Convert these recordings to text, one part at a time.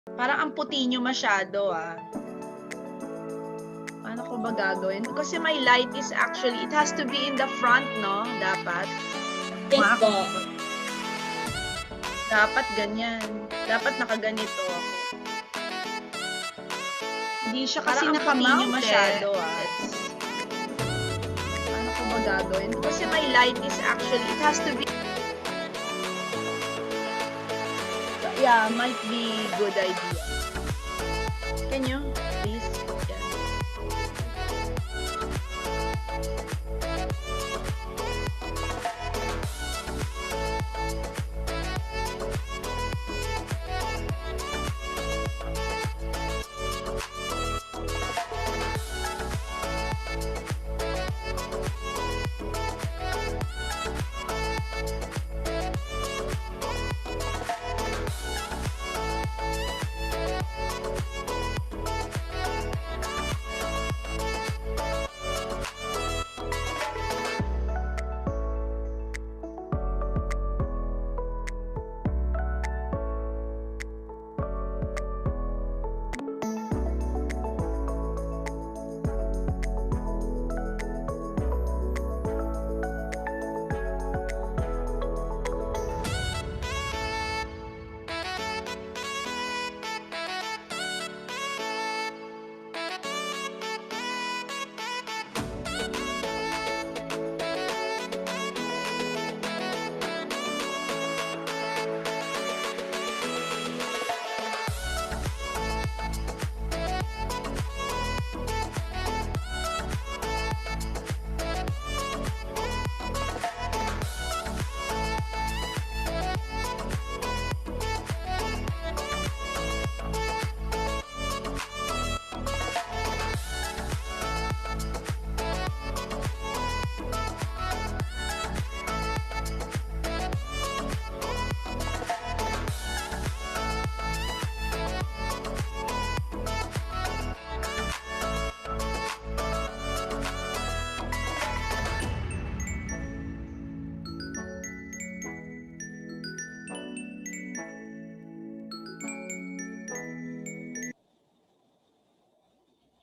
Parang ang puti nyo masyado, ah. Paano ko ba gagawin? Kasi my light is actually, it has to be in the front, no? Dapat. Yes po. Dapat ganyan. Dapat nakaganito ako. Hindi siya kasi nakamount masyado, ah. Paano ko ba gagawin? Kasi my light is actually, it has to be, yeah, might be good idea. Can you, please? Yeah.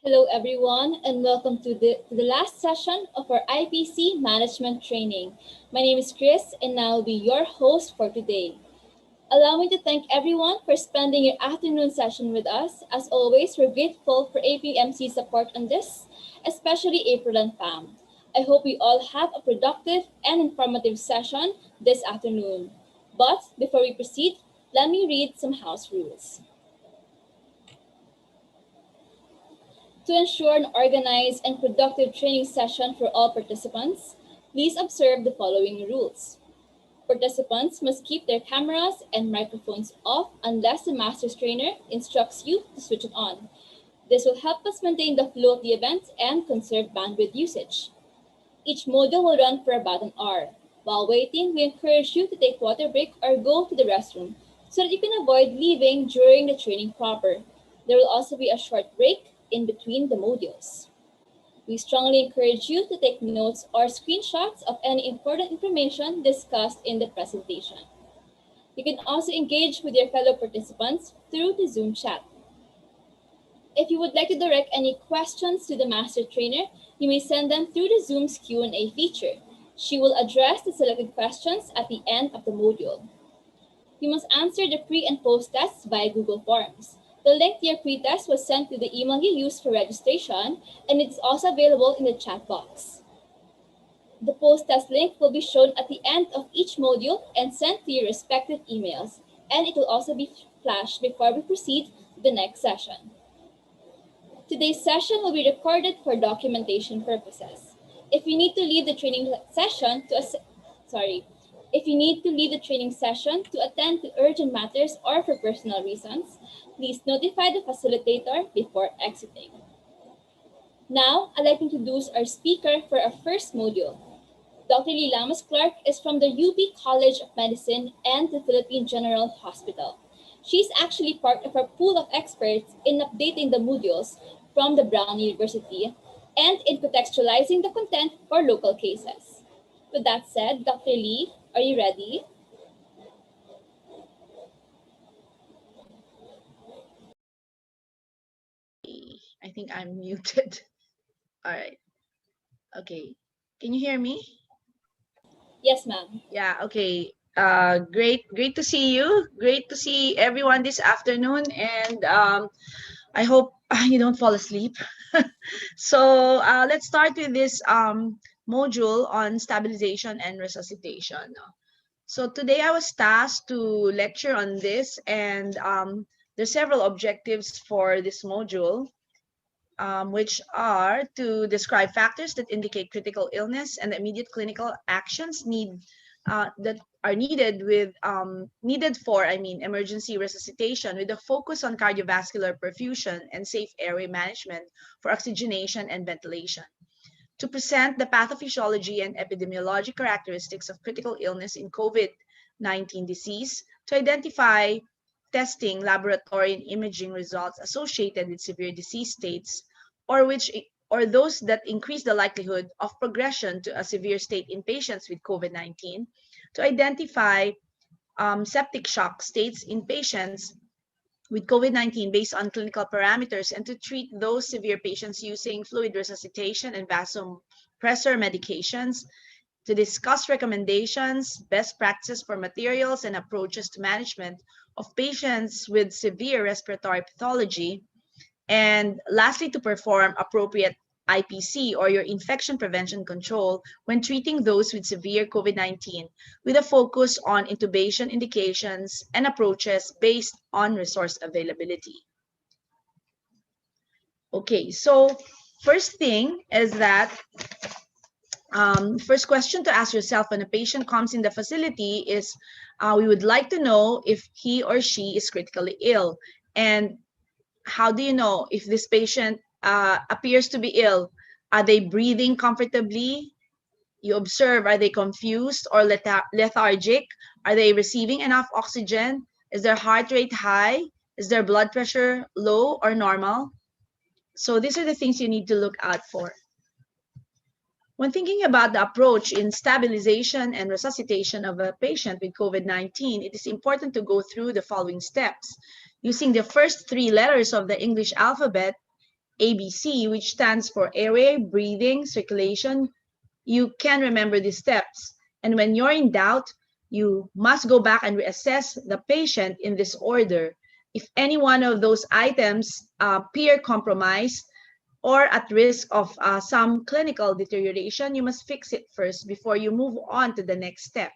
Hello everyone and welcome to the last session of our IPC management training. My name is Chris and I will be your host for today. Allow me to thank everyone for spending your afternoon session with us. As always, we're grateful for APMC support on this, especially April and Pam. I hope we all have a productive and informative session this afternoon. But before we proceed, let me read some house rules. To ensure an organized and productive training session for all participants, please observe the following rules. Participants must keep their cameras and microphones off unless the master's trainer instructs you to switch it on. This will help us maintain the flow of the event and conserve bandwidth usage. Each module will run for about an hour. While waiting, we encourage you to take water break or go to the restroom so that you can avoid leaving during the training proper. There will also be a short break in between the modules. We strongly encourage you to take notes or screenshots of any important information discussed in the presentation. You can also engage with your fellow participants through the Zoom chat. If you would like to direct any questions to the master trainer, you may send them through the Zoom's Q&A feature. She will address the selected questions at the end of the module. You must answer the pre and post tests via Google Forms. The link to your pre-test was sent to the email you used for registration, and it's also available in the chat box. The post-test link will be shown at the end of each module and sent to your respective emails, and it will also be flashed before we proceed to the next session. Today's session will be recorded for documentation purposes. If you need to leave the training session If you need to leave the training session to attend to urgent matters or for personal reasons, please notify the facilitator before exiting. Now, I'd like to introduce our speaker for our first module. Dr. Lee Lamas Clark is from the UP College of Medicine and the Philippine General Hospital. She's actually part of our pool of experts in updating the modules from the Brown University and in contextualizing the content for local cases. With that said, Dr. Lee, are you ready? think I'm muted. All right. Okay. Can you hear me? Yes, ma'am. Yeah, okay. Great to see you. Great to see everyone this afternoon. And I hope you don't fall asleep. So let's start with this module on stabilization and resuscitation. So today I was tasked to lecture on this, and there's several objectives for this module, which are to describe factors that indicate critical illness and the immediate clinical actions that are needed for emergency resuscitation, with a focus on cardiovascular perfusion and safe airway management for oxygenation and ventilation. To present the pathophysiology and epidemiologic characteristics of critical illness in COVID-19 disease, to identify testing, laboratory, and imaging results associated with severe disease states, or those that increase the likelihood of progression to a severe state in patients with COVID-19, to identify septic shock states in patients with COVID-19 based on clinical parameters, and to treat those severe patients using fluid resuscitation and vasopressor medications, to discuss recommendations, best practices for materials, and approaches to management of patients with severe respiratory pathology, and lastly, to perform appropriate IPC, or your infection prevention control, when treating those with severe COVID-19, with a focus on intubation indications and approaches based on resource availability. Okay, so first thing is that first question to ask yourself when a patient comes in the facility is, we would like to know if he or she is critically ill. And how do you know if this patient appears to be ill? Are they breathing comfortably? You observe, are they confused or lethargic? Are they receiving enough oxygen? Is their heart rate high? Is their blood pressure low or normal? So these are the things you need to look out for. When thinking about the approach in stabilization and resuscitation of a patient with COVID-19, it is important to go through the following steps. Using the first three letters of the English alphabet, ABC, which stands for airway, breathing, circulation, you can remember these steps. And when you're in doubt, you must go back and reassess the patient in this order. If any one of those items appear compromised or at risk of some clinical deterioration, you must fix it first before you move on to the next step.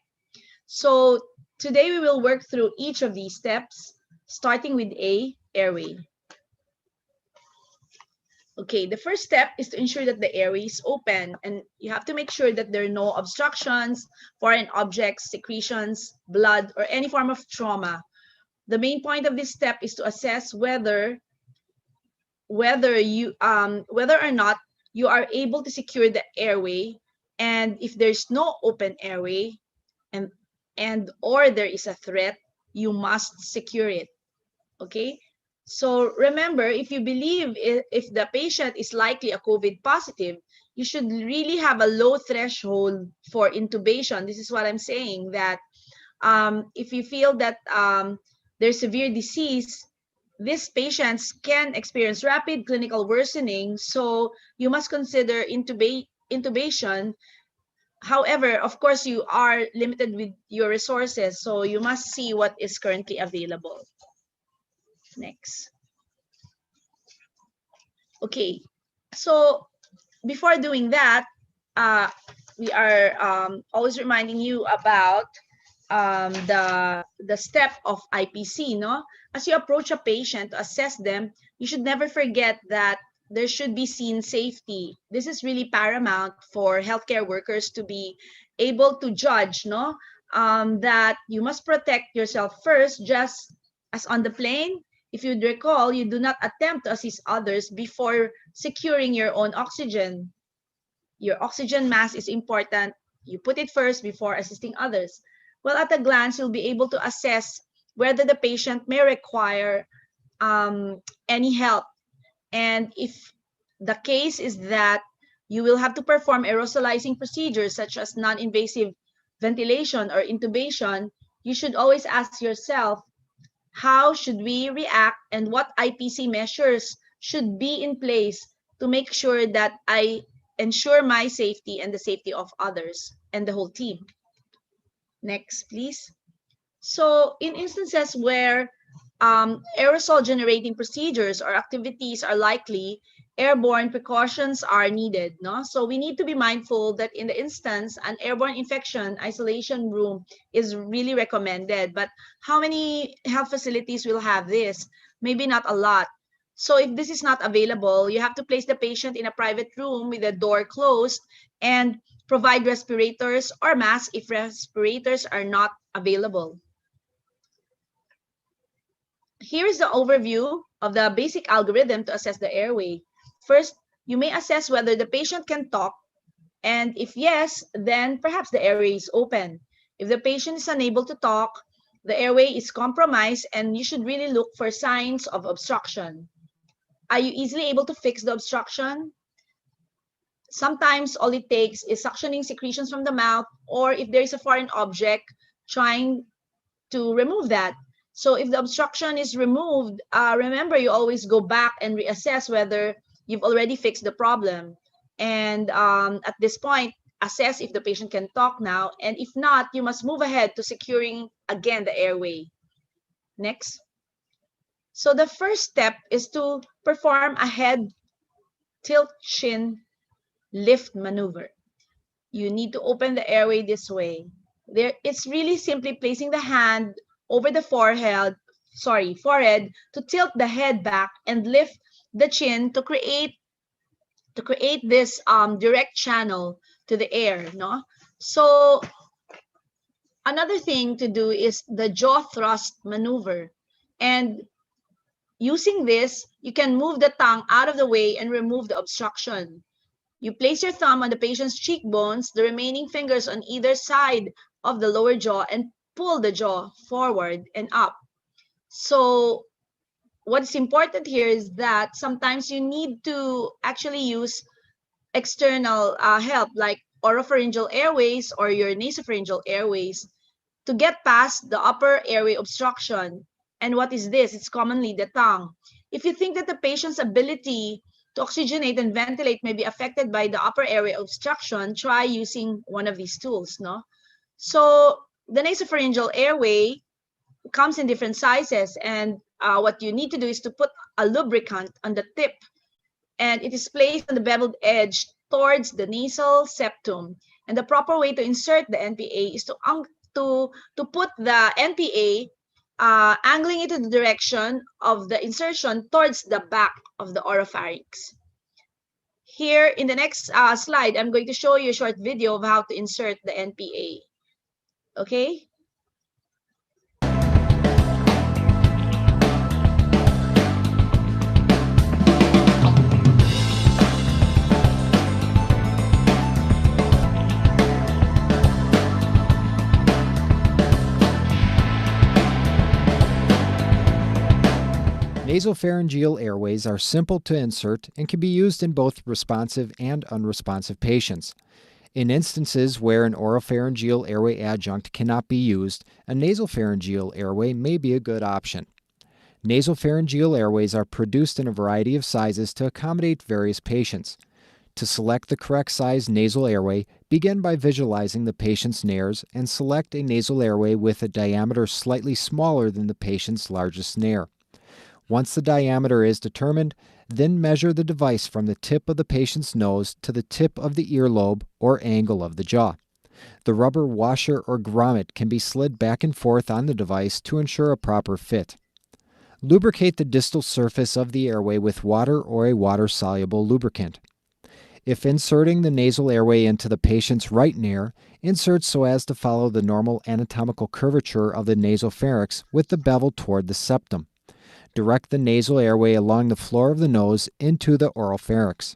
So today we will work through each of these steps, starting with A, airway. Okay, the first step is to ensure that the airway is open, and you have to make sure that there are no obstructions, foreign objects, secretions, blood, or any form of trauma. The main point of this step is to assess whether or not you are able to secure the airway, and if there's no open airway and or there is a threat, you must secure it. Okay, so remember, if you believe if the patient is likely a COVID positive, you should really have a low threshold for intubation. This is what I'm saying, that if you feel that there's severe disease, these patients can experience rapid clinical worsening, so you must consider intubation. However, of course, you are limited with your resources, so you must see what is currently available. Next. Okay, so before doing that, we are always reminding you about the step of IPC, no? As you approach a patient to assess them, you should never forget that there should be scene safety. This is really paramount for healthcare workers to be able to judge, no? That you must protect yourself first, just as on the plane. If you'd recall, you do not attempt to assist others before securing your own oxygen. Your oxygen mask is important. You put it first before assisting others. Well, at a glance, you'll be able to assess whether the patient may require any help. And if the case is that you will have to perform aerosolizing procedures such as non-invasive ventilation or intubation, you should always ask yourself, how should we react and what IPC measures should be in place to make sure that I ensure my safety and the safety of others and the whole team. Next, please. So in instances where aerosol generating procedures or activities are likely, airborne precautions are needed. No? So we need to be mindful that in the instance, an airborne infection isolation room is really recommended. But how many health facilities will have this? Maybe not a lot. So if this is not available, you have to place the patient in a private room with the door closed and provide respirators or masks if respirators are not available. Here is the overview of the basic algorithm to assess the airway. First, you may assess whether the patient can talk, and if yes, then perhaps the airway is open. If the patient is unable to talk, the airway is compromised, and you should really look for signs of obstruction. Are you easily able to fix the obstruction? Sometimes all it takes is suctioning secretions from the mouth, or if there is a foreign object, trying to remove that. So if the obstruction is removed, remember you always go back and reassess whether you've already fixed the problem. And at this point, assess if the patient can talk now. And if not, you must move ahead to securing again the airway. Next. So the first step is to perform a head tilt chin lift maneuver. You need to open the airway this way. It's really simply placing the hand over the forehead to tilt the head back and lift the chin to create this direct channel to the air. No, so another thing to do is the jaw thrust maneuver, and using this, you can move the tongue out of the way and remove the obstruction. You place your thumb on the patient's cheekbones, the remaining fingers on either side of the lower jaw, and pull the jaw forward and up. So what's important here is that sometimes you need to actually use external help like oropharyngeal airways or your nasopharyngeal airways to get past the upper airway obstruction. And what is this? It's commonly the tongue. If you think that the patient's ability to oxygenate and ventilate may be affected by the upper airway obstruction, try using one of these tools. No, so the nasopharyngeal airway comes in different sizes, and what you need to do is to put a lubricant on the tip, and it is placed on the beveled edge towards the nasal septum. And the proper way to insert the NPA is to put the NPA angling it in the direction of the insertion towards the back of the oropharynx. Here in the next slide, I'm going to show you a short video of how to insert the NPA. Okay. Nasopharyngeal airways are simple to insert and can be used in both responsive and unresponsive patients. In instances where an oropharyngeal airway adjunct cannot be used, a nasopharyngeal airway may be a good option. Nasopharyngeal airways are produced in a variety of sizes to accommodate various patients. To select the correct size nasal airway, begin by visualizing the patient's nares and select a nasal airway with a diameter slightly smaller than the patient's largest nare. Once the diameter is determined, then measure the device from the tip of the patient's nose to the tip of the earlobe or angle of the jaw. The rubber washer or grommet can be slid back and forth on the device to ensure a proper fit. Lubricate the distal surface of the airway with water or a water-soluble lubricant. If inserting the nasal airway into the patient's right nare, insert so as to follow the normal anatomical curvature of the nasopharynx with the bevel toward the septum. Direct the nasal airway along the floor of the nose into the oropharynx.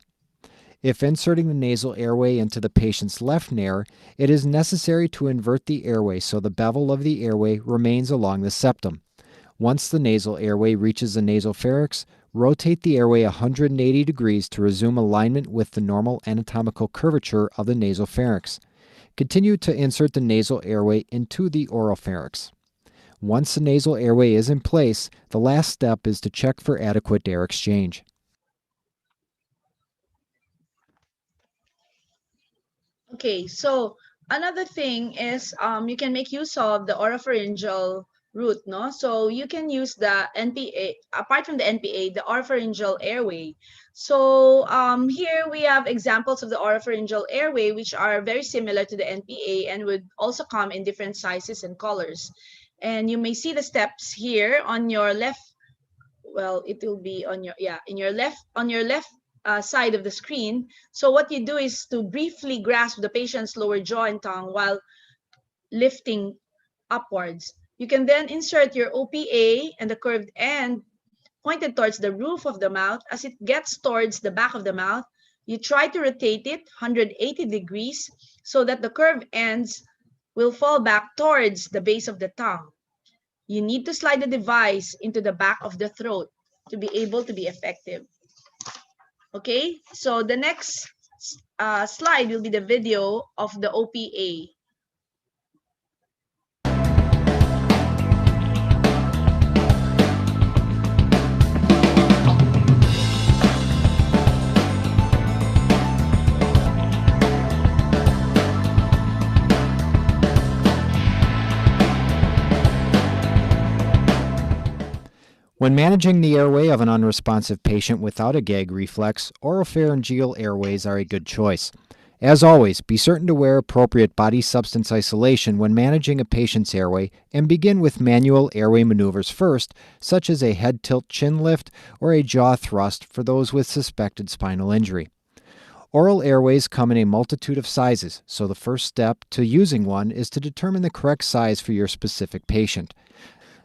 If inserting the nasal airway into the patient's left nare, it is necessary to invert the airway so the bevel of the airway remains along the septum. Once the nasal airway reaches the nasopharynx, rotate the airway 180 degrees to resume alignment with the normal anatomical curvature of the nasopharynx. Continue to insert the nasal airway into the oropharynx. Once the nasal airway is in place, the last step is to check for adequate air exchange. Okay, so another thing is you can make use of the oropharyngeal route, no? So you can use the NPA, apart from the NPA, the oropharyngeal airway. So here we have examples of the oropharyngeal airway, which are very similar to the NPA and would also come in different sizes and colors. And you may see the steps here on your left. Well, it will be on your, yeah, in your left, on your left side of the screen. So what you do is to briefly grasp the patient's lower jaw and tongue while lifting upwards. You can then insert your OPA and the curved end pointed towards the roof of the mouth. As it gets towards the back of the mouth, you try to rotate it 180 degrees so that the curved ends will fall back towards the base of the tongue. You need to slide the device into the back of the throat to be able to be effective. Okay, so the next slide will be the video of the OPA. When managing the airway of an unresponsive patient without a gag reflex, oropharyngeal airways are a good choice. As always, be certain to wear appropriate body substance isolation when managing a patient's airway and begin with manual airway maneuvers first, such as a head tilt chin lift or a jaw thrust for those with suspected spinal injury. Oral airways come in a multitude of sizes, so the first step to using one is to determine the correct size for your specific patient.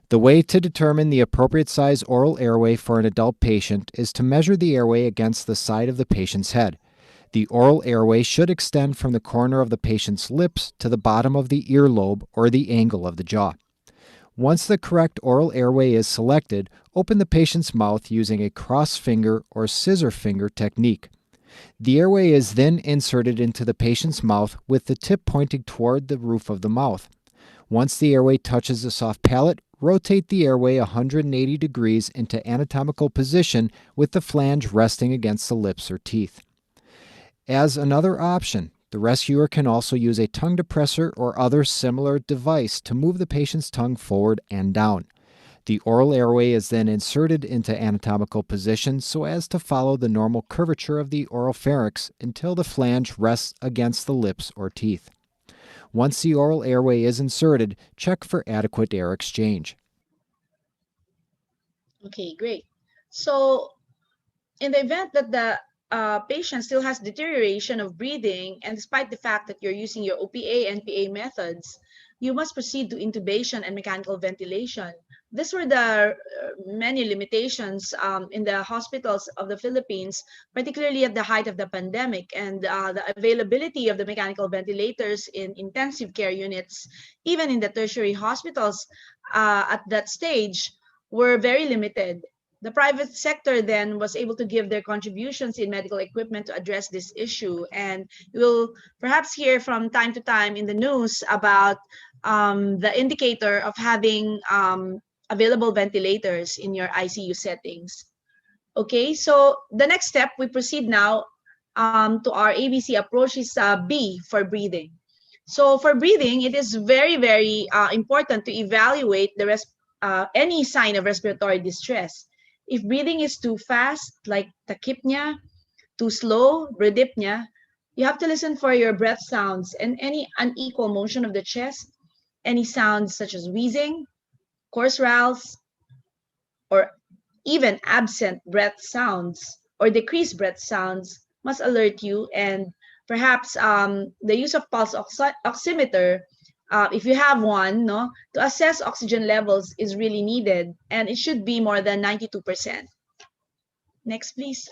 The way to determine the appropriate size oral airway for an adult patient is to measure the airway against the side of the patient's head. The oral airway should extend from the corner of the patient's lips to the bottom of the earlobe or the angle of the jaw. Once the correct oral airway is selected, open the patient's mouth using a cross finger or scissor finger technique. The airway is then inserted into the patient's mouth with the tip pointing toward the roof of the mouth. Once the airway touches the soft palate, rotate the airway 180 degrees into anatomical position with the flange resting against the lips or teeth. As another option, the rescuer can also use a tongue depressor or other similar device to move the patient's tongue forward and down. The oral airway is then inserted into anatomical position so as to follow the normal curvature of the oropharynx until the flange rests against the lips or teeth. Once the oral airway is inserted, check for adequate air exchange. Okay, great. So in the event that the patient still has deterioration of breathing, and despite the fact that you're using your OPA and PA methods, you must proceed to intubation and mechanical ventilation. These were the many limitations in the hospitals of the Philippines, particularly at the height of the pandemic, and the availability of the mechanical ventilators in intensive care units, even in the tertiary hospitals at that stage, were very limited. The private sector then was able to give their contributions in medical equipment to address this issue. And you'll perhaps hear from time to time in the news about the indicator of having available ventilators in your ICU settings. Okay, so the next step, we proceed now to our ABC approach is B for breathing. So for breathing, it is very, very important to evaluate any sign of respiratory distress. If breathing is too fast, like tachypnea, too slow, bradypnea, you have to listen for your breath sounds and any unequal motion of the chest, any sounds such as wheezing, coarse rales, or even absent breath sounds or decreased breath sounds must alert you. And perhaps the use of pulse oximeter, if you have one, no, to assess oxygen levels is really needed, and it should be more than 92%. Next, please.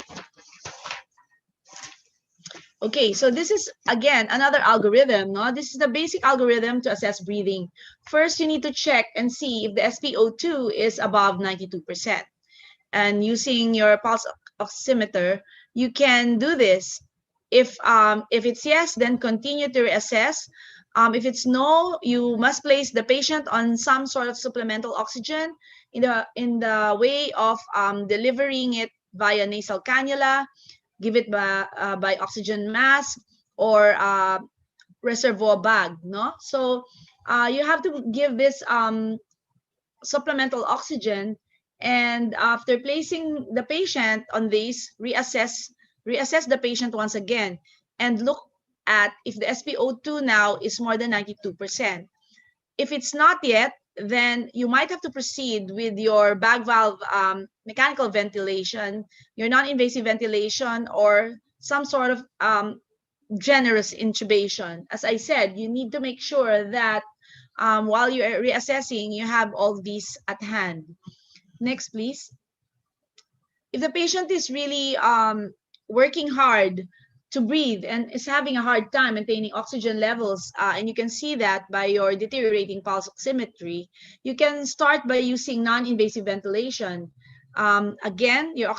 Okay, so this is again another algorithm. No, this is the basic algorithm to assess breathing. First, you need to check and see if the SpO2 is above 92%. And using your pulse oximeter, you can do this. If it's yes, then continue to reassess. If it's no, you must place the patient on some sort of supplemental oxygen in the way of delivering it via nasal cannula, give it by oxygen mask, or reservoir bag, no? So you have to give this supplemental oxygen, and after placing the patient on this, reassess the patient once again and look at if the SpO2 now is more than 92%. If it's not yet, then you might have to proceed with your bag valve mechanical ventilation, your non-invasive ventilation, or some sort of generous intubation. As I said, you need to make sure that while you're reassessing, you have all these at hand. Next, please. If the patient is really working hard to breathe and is having a hard time maintaining oxygen levels, and you can see that by your deteriorating pulse oximetry, you can start by using non-invasive ventilation. Again, your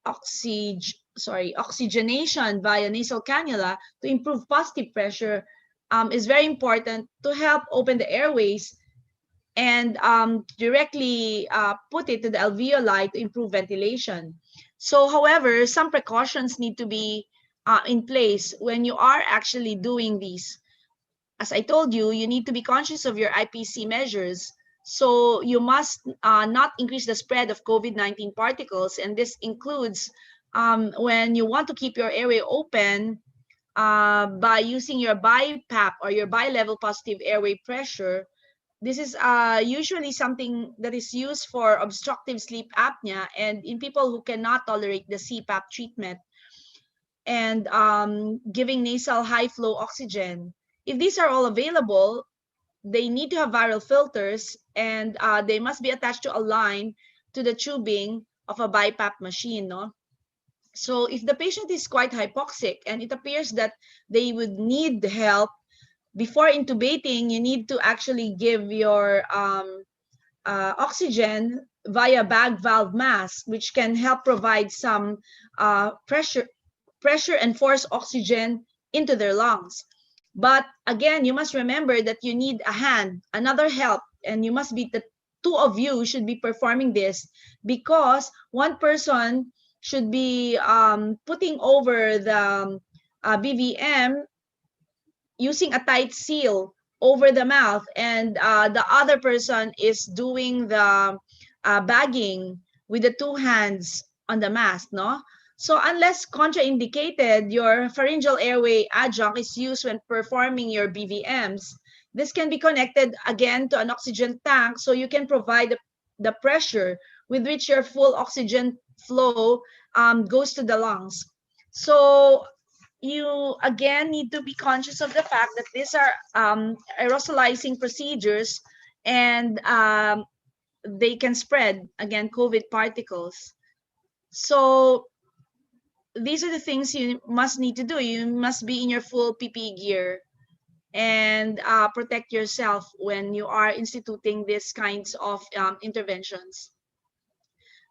oxygenation via nasal cannula to improve positive pressure is very important to help open the airways and directly put it to the alveoli to improve ventilation. So, however, some precautions need to be in place when you are actually doing these. As I told you, you need to be conscious of your IPC measures. So you must not increase the spread of COVID-19 particles, and this includes when you want to keep your airway open by using your BiPAP or your bi-level positive airway pressure. This is usually something that is used for obstructive sleep apnea and in people who cannot tolerate the CPAP treatment, and giving nasal high flow oxygen. If these are all available, they need to have viral filters, and they must be attached to a line to the tubing of a BiPAP machine. No? So if the patient is quite hypoxic and it appears that they would need help, before intubating, you need to actually give your oxygen via bag valve mask, which can help provide some pressure and force oxygen into their lungs. But again, you must remember that you need a hand, another help, and you must be the two of you should be performing this, because one person should be putting over the BVM using a tight seal over the mouth, and the other person is doing the bagging with the two hands on the mask, no? So unless contraindicated, your pharyngeal airway adjunct is used when performing your BVMs. This can be connected again to an oxygen tank, so you can provide the pressure with which your full oxygen flow goes to the lungs. So you again need to be conscious of the fact that these are aerosolizing procedures, and they can spread, again, COVID particles. So these are the things you must need to do. You must be in your full PPE gear and protect yourself when you are instituting these kinds of interventions.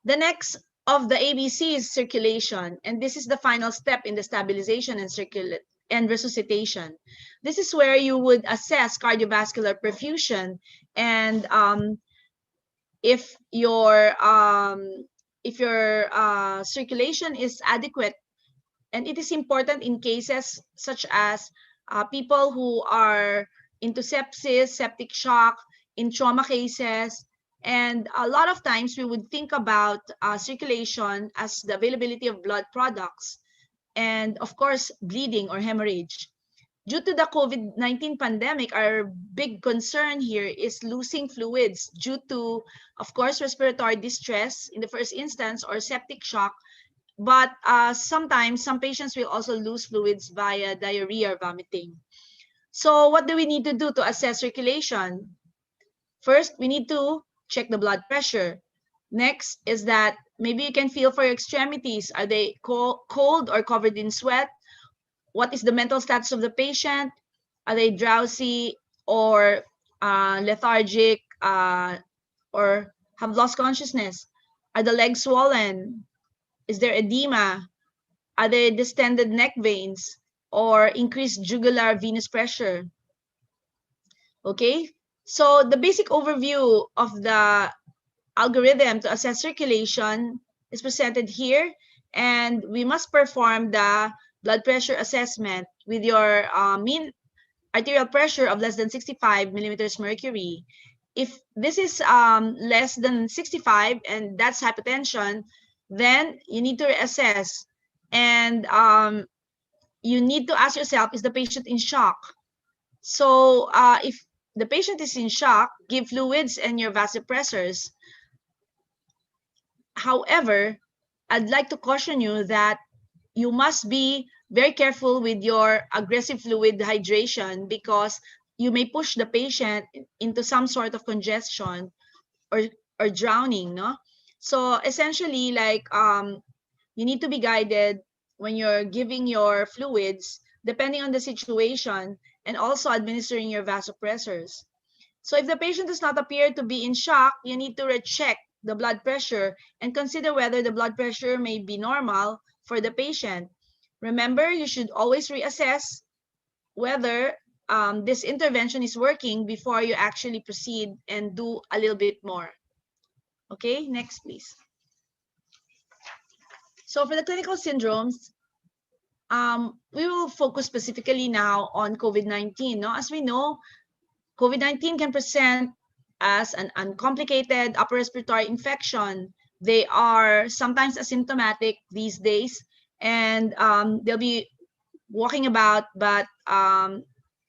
The next of the ABC is circulation, and this is the final step in the stabilization and resuscitation. This is where you would assess cardiovascular perfusion, and if your circulation is adequate, and it is important in cases such as people who are into sepsis, septic shock, in trauma cases, and a lot of times we would think about circulation as the availability of blood products, and of course bleeding or hemorrhage. Due to the COVID-19 pandemic, our big concern here is losing fluids due to, of course, respiratory distress in the first instance or septic shock. But sometimes some patients will also lose fluids via diarrhea or vomiting. So what do we need to do to assess circulation? First, we need to check the blood pressure. Next is that maybe you can feel for your extremities. Are they cold or covered in sweat? What is the mental status of the patient? Are they drowsy or lethargic or have lost consciousness? Are the legs swollen? Is there edema? Are there distended neck veins or increased jugular venous pressure? Okay, so the basic overview of the algorithm to assess circulation is presented here, and we must perform the blood pressure assessment with your mean arterial pressure of less than 65 millimeters mercury. If this is less than 65 and that's hypotension, then you need to assess, and you need to ask yourself, is the patient in shock? So if the patient is in shock, give fluids and your vasopressors. However, I'd like to caution you that you must be very careful with your aggressive fluid hydration, because you may push the patient into some sort of congestion or drowning, no? So essentially, like, you need to be guided when you're giving your fluids, depending on the situation, and also administering your vasopressors. So if the patient does not appear to be in shock, you need to recheck the blood pressure and consider whether the blood pressure may be normal for the patient. Remember, you should always reassess whether this intervention is working before you actually proceed and do a little bit more. Okay, next please. So for the clinical syndromes, we will focus specifically now on COVID-19. No? As we know, COVID-19 can present as an uncomplicated upper respiratory infection. They are sometimes asymptomatic these days, and they'll be walking about, but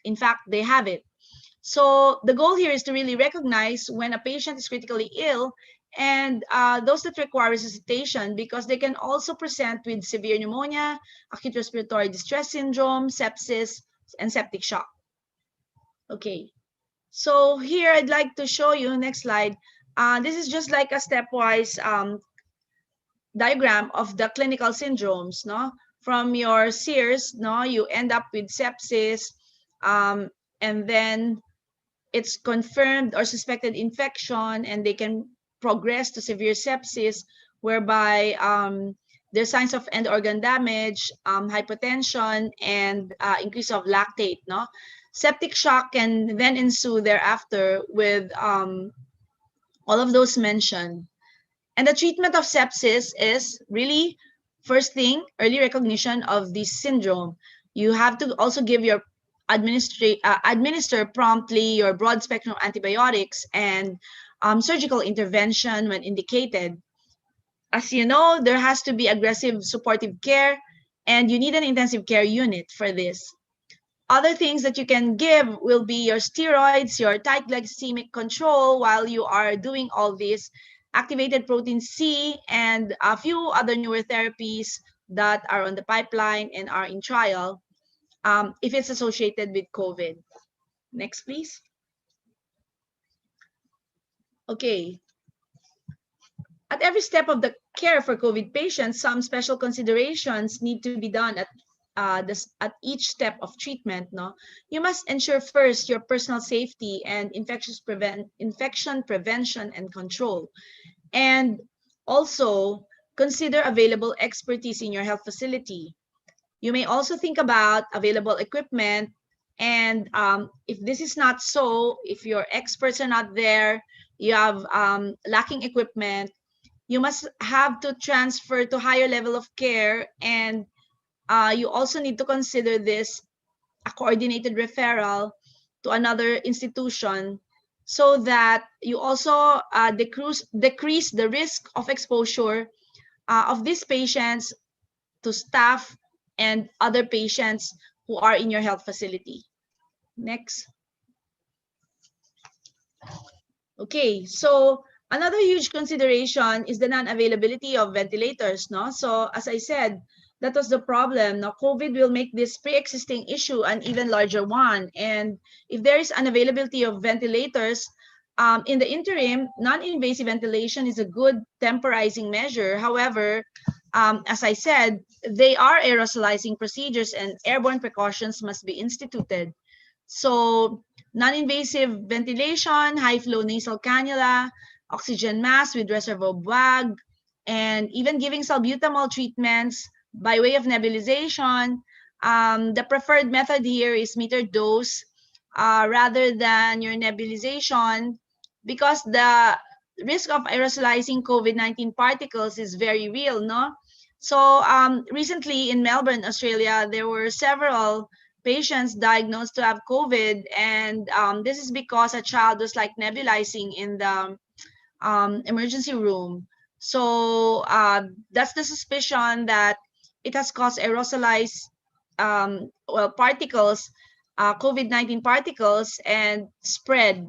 in fact, they have it. So the goal here is to really recognize when a patient is critically ill, and those that require resuscitation, because they can also present with severe pneumonia, acute respiratory distress syndrome, sepsis, and septic shock. Okay, so here I'd like to show you, next slide. This is just like a stepwise diagram of the clinical syndromes, no? From your SEERS, no, you end up with sepsis, and then it's confirmed or suspected infection, and they can progress to severe sepsis, whereby there's signs of end organ damage, hypotension, and increase of lactate, no? Septic shock can then ensue thereafter with all of those mentioned. And the treatment of sepsis is really, first thing, early recognition of this syndrome. You have to also give your administer promptly your broad spectrum antibiotics and surgical intervention when indicated. As you know, there has to be aggressive supportive care, and you need an intensive care unit for this. Other things that you can give will be your steroids, your tight glycemic control while you are doing all this, activated protein C, and a few other newer therapies that are on the pipeline and are in trial, if it's associated with COVID. Next, please. Okay. At every step of the care for COVID patients, some special considerations need to be done at each step of treatment. No, you must ensure first your personal safety and infection prevention and control, and also consider available expertise in your health facility. You may also think about available equipment, and if this is not so, if your experts are not there, you have lacking equipment, you must have to transfer to higher level of care, and you also need to consider this a coordinated referral to another institution, so that you also decrease the risk of exposure of these patients to staff and other patients who are in your health facility. Next. Okay, so another huge consideration is the non-availability of ventilators, no? So as I said, that was the problem. Now, COVID will make this pre-existing issue an even larger one. And if there is unavailability of ventilators, in the interim, non-invasive ventilation is a good temporizing measure. However, as I said, they are aerosolizing procedures, and airborne precautions must be instituted. So non-invasive ventilation, high-flow nasal cannula, oxygen mask with reservoir bag, and even giving salbutamol treatments by way of nebulization. The preferred method here is metered dose rather than your nebulization, because the risk of aerosolizing COVID-19 particles is very real, no? So recently in Melbourne, Australia, there were several patients diagnosed to have COVID, and this is because a child was like nebulizing in the emergency room. So that's the suspicion that it has caused aerosolized particles, COVID-19 particles, and spread.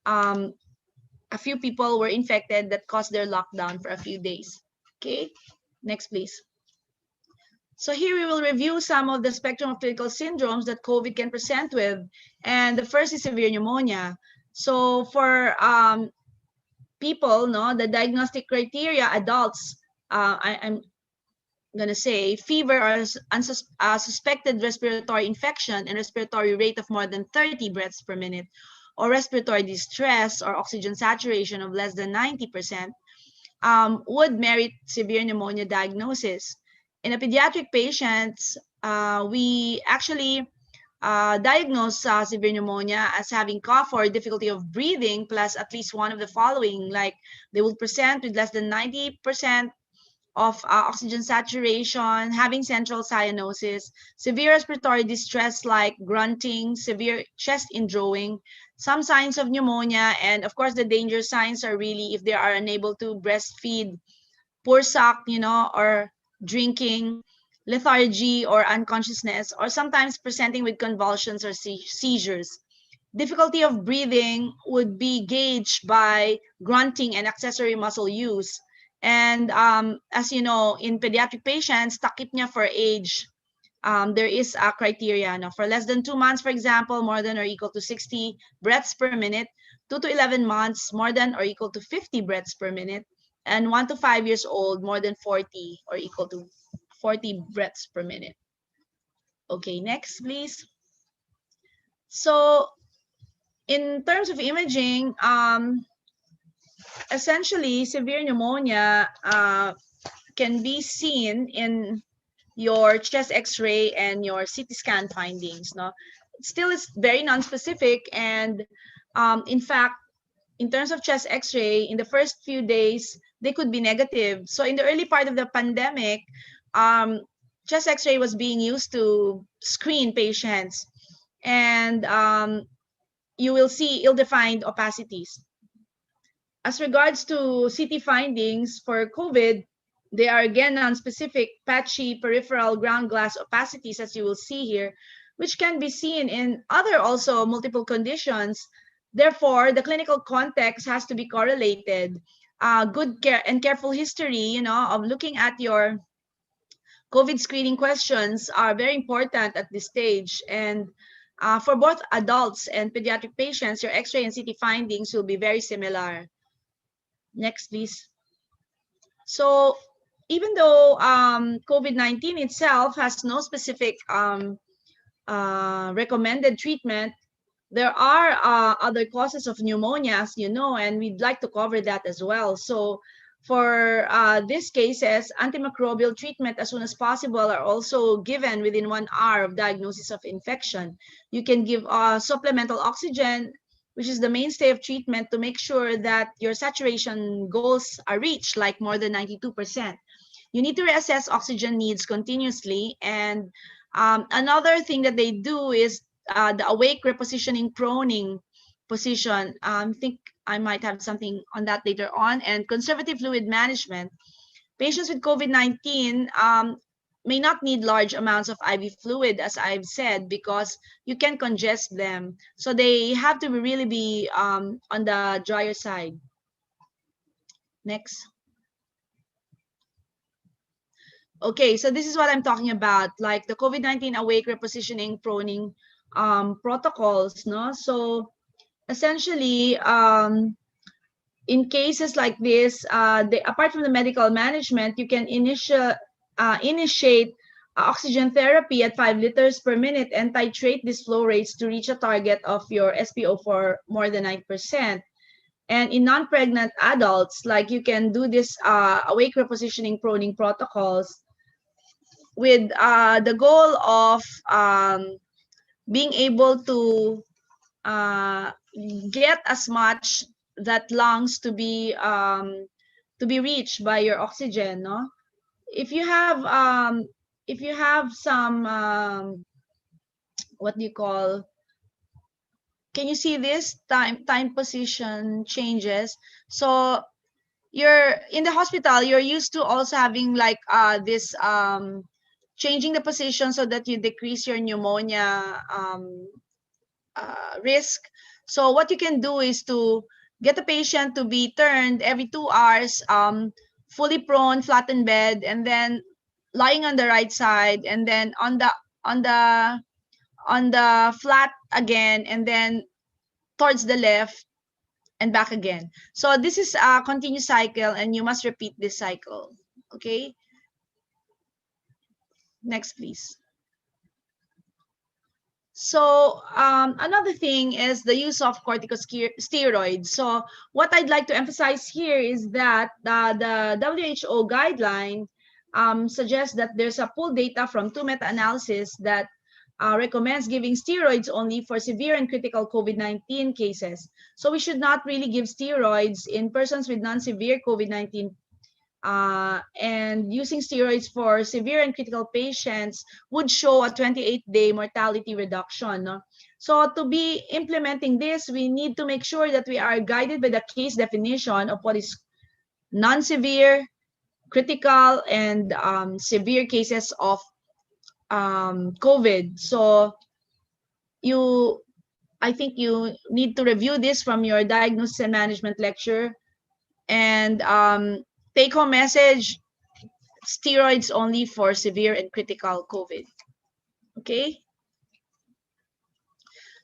Um, a few people were infected that caused their lockdown for a few days. Okay, next please. So here we will review some of the spectrum of clinical syndromes that COVID can present with. And the first is severe pneumonia. So for people, no, the diagnostic criteria, adults, I'm gonna say fever or suspected respiratory infection and respiratory rate of more than 30 breaths per minute, or respiratory distress or oxygen saturation of less than 90%, would merit severe pneumonia diagnosis. In a pediatric patients, we actually diagnose severe pneumonia as having cough or difficulty of breathing plus at least one of the following, like they will present with less than 90% of oxygen saturation, having central cyanosis, severe respiratory distress like grunting, severe chest indrawing, some signs of pneumonia, and of course the danger signs are really if they are unable to breastfeed, poor suck, or drinking, lethargy or unconsciousness, or sometimes presenting with convulsions or seizures. Difficulty of breathing would be gauged by grunting and accessory muscle use. And as you know, in pediatric patients, tachypnea for age, there is a criteria. No? For less than 2 months, for example, more than or equal to 60 breaths per minute, 2 to 11 months, more than or equal to 50 breaths per minute, and 1 to 5 years old, more than 40 or equal to 40 breaths per minute. Okay, next, please. So in terms of imaging, essentially severe pneumonia can be seen in your chest x-ray and your CT scan findings. No, still it's very non-specific, and in fact, in terms of chest x-ray, in the first few days, they could be negative. So in the early part of the pandemic, chest x-ray was being used to screen patients, and you will see ill-defined opacities. As regards to CT findings for COVID, they are again non-specific, patchy peripheral ground glass opacities, as you will see here, which can be seen in other also multiple conditions. Therefore, the clinical context has to be correlated. Good care and careful history, of looking at your COVID screening questions are very important at this stage. And for both adults and pediatric patients, your X-ray and CT findings will be very similar. Next, please. So even though COVID-19 itself has no specific recommended treatment, there are other causes of pneumonia, as you know, and we'd like to cover that as well. So for these cases, antimicrobial treatment as soon as possible are also given within 1 hour of diagnosis of infection. You can give supplemental oxygen, which is the mainstay of treatment, to make sure that your saturation goals are reached, like more than 92%. You need to reassess oxygen needs continuously. And another thing that they do is the awake repositioning proning position. I think I might have something on that later on. And conservative fluid management. Patients with COVID-19 may not need large amounts of IV fluid, as I've said, because you can congest them. So they have to really be on the drier side. Next. Okay, so this is what I'm talking about, like the COVID-19 awake repositioning proning protocols, no? So essentially, in cases like this, apart from the medical management, you can initiate oxygen therapy at 5 liters per minute and titrate these flow rates to reach a target of your SPO for more than 9%. And in non-pregnant adults, like you can do this awake repositioning proning protocols with the goal of being able to get as much that lungs to be reached by your oxygen. No, if you have some what do you call, can you see this time position changes? So you're in the hospital, you're used to also having like this changing the position so that you decrease your pneumonia risk. So what you can do is to get the patient to be turned every 2 hours, fully prone, flat in bed, and then lying on the right side, and then on the on the flat again, and then towards the left and back again. So this is a continuous cycle, and you must repeat this cycle. Okay. Next, please. So another thing is the use of corticosteroids. So what I'd like to emphasize here is that the WHO guideline suggests that there's a pooled data from 2 meta-analysis that recommends giving steroids only for severe and critical COVID-19 cases. So we should not really give steroids in persons with non-severe COVID-19, and using steroids for severe and critical patients would show a 28-day mortality reduction. No? So to be implementing this, we need to make sure that we are guided by the case definition of what is non-severe, critical, and severe cases of COVID. So I think you need to review this from your diagnosis and management lecture. And take-home message, steroids only for severe and critical COVID. Okay?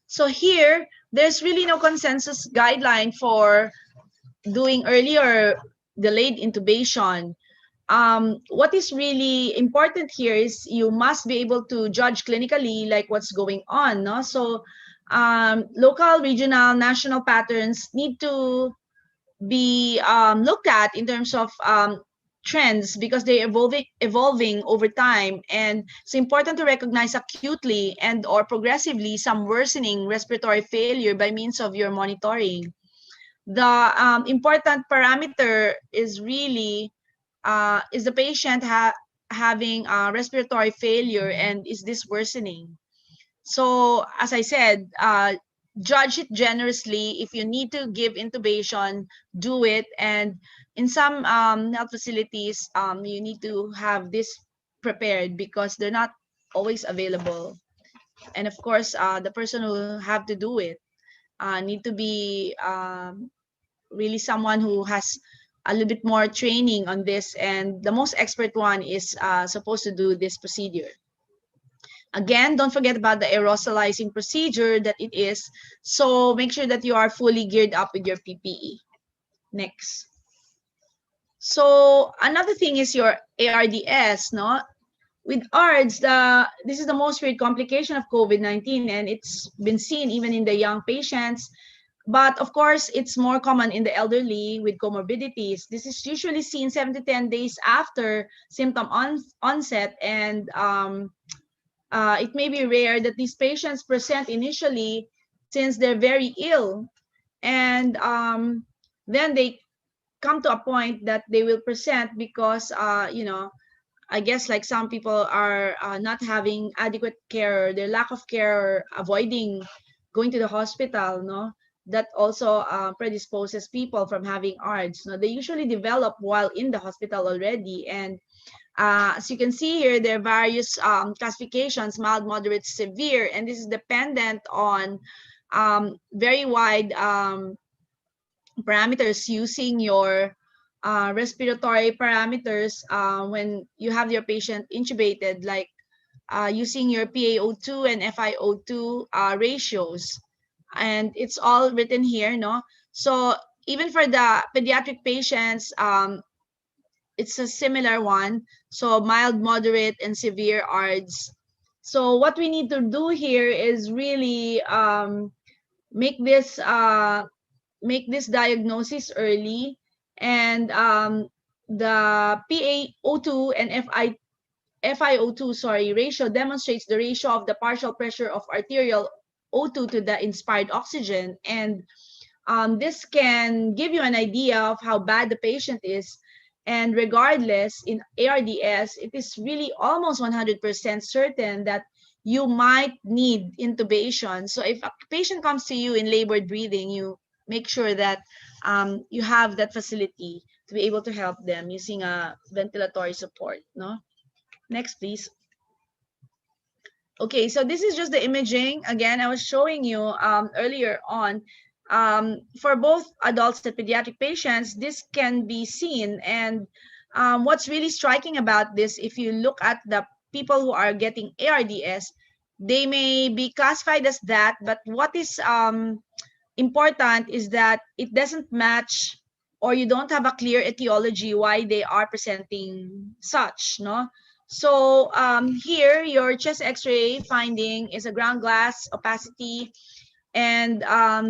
So here, there's really no consensus guideline for doing early or delayed intubation. What is really important here is you must be able to judge clinically like what's going on. No? So local, regional, national patterns need to be looked at in terms of trends, because they're evolving over time, and it's important to recognize acutely and or progressively some worsening respiratory failure by means of your monitoring. The important parameter is really is the patient having respiratory failure, and is this worsening? So as I said, judge it generously. If you need to give intubation, do it. And in some health facilities, you need to have this prepared because they're not always available. And of course, the person who have to do it need to be really someone who has a little bit more training on this. And the most expert one is supposed to do this procedure. Again, don't forget about the aerosolizing procedure that it is. So make sure that you are fully geared up with your PPE. Next. So another thing is your ARDS, no? With ARDS, this is the most weird complication of COVID-19, and it's been seen even in the young patients. But of course, it's more common in the elderly with comorbidities. This is usually seen 7 to 10 days after symptom onset, and it may be rare that these patients present initially since they're very ill, and then they come to a point that they will present because I guess like some people are not having adequate care, or their lack of care, or avoiding going to the hospital, no, that also predisposes people from having ARDS. No, they usually develop while in the hospital already. And as you can see here, there are various classifications: mild, moderate, severe, and this is dependent on very wide parameters using your respiratory parameters when you have your patient intubated, like using your PaO2 and FiO2 ratios. And it's all written here, no? So even for the pediatric patients, it's a similar one. So mild, moderate, and severe ARDS. So what we need to do here is really make this diagnosis early. And the PaO2 and FiO2 ratio demonstrates the ratio of the partial pressure of arterial O2 to the inspired oxygen. And this can give you an idea of how bad the patient is. And regardless, in ARDS, it is really almost 100% certain that you might need intubation. So if a patient comes to you in labored breathing, you make sure that you have that facility to be able to help them using a ventilatory support. No, next please. Okay, so this is just the imaging. Again, I was showing you earlier on. For both adults and pediatric patients, this can be seen. And what's really striking about this, if you look at the people who are getting ARDS, they may be classified as that, but what is important is that it doesn't match, or you don't have a clear etiology why they are presenting such, no? So here, your chest x-ray finding is a ground glass opacity, and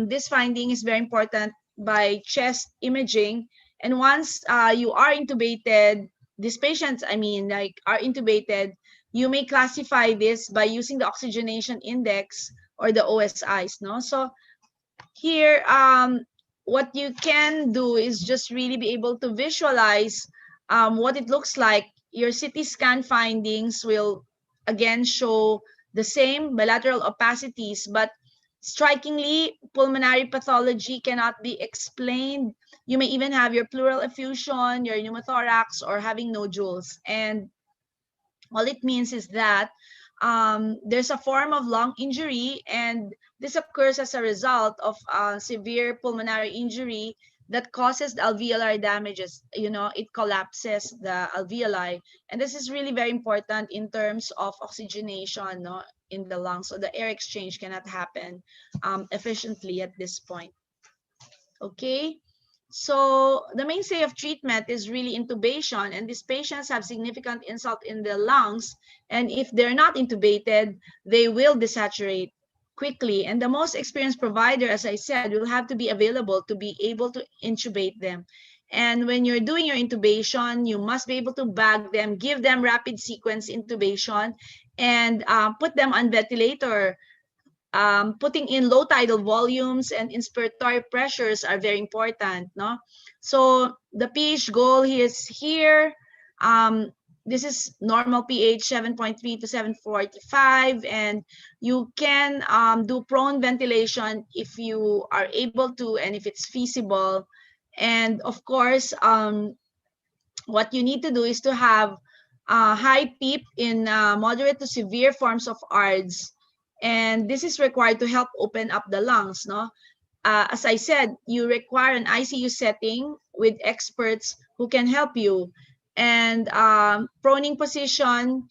this finding is very important by chest imaging. And once you are intubated, these patients, I mean, like, are intubated, you may classify this by using the oxygenation index or the OSIs, no? So here, what you can do is just really be able to visualize what it looks like. Your CT scan findings will again show the same bilateral opacities, but strikingly, pulmonary pathology cannot be explained. You may even have your pleural effusion, your pneumothorax, or having nodules. And all it means is that there's a form of lung injury, and this occurs as a result of severe pulmonary injury that causes the alveolar damages. It collapses the alveoli, and this is really very important in terms of oxygenation, no, in the lungs. So the air exchange cannot happen efficiently at this point. Okay. So the mainstay of treatment is really intubation, and these patients have significant insult in the lungs, and if they're not intubated, they will desaturate quickly. And the most experienced provider, as I said, will have to be available to be able to intubate them. And when you're doing your intubation, you must be able to bag them, give them rapid sequence intubation, and put them on ventilator. Putting in low tidal volumes and inspiratory pressures are very important, no? So the pH goal is here. This is normal pH 7.3 to 745, and you can do prone ventilation if you are able to and if it's feasible. And of course, what you need to do is to have high PEEP in moderate to severe forms of ARDS, and this is required to help open up the lungs, no? As I said, you require an ICU setting with experts who can help you. And proning position,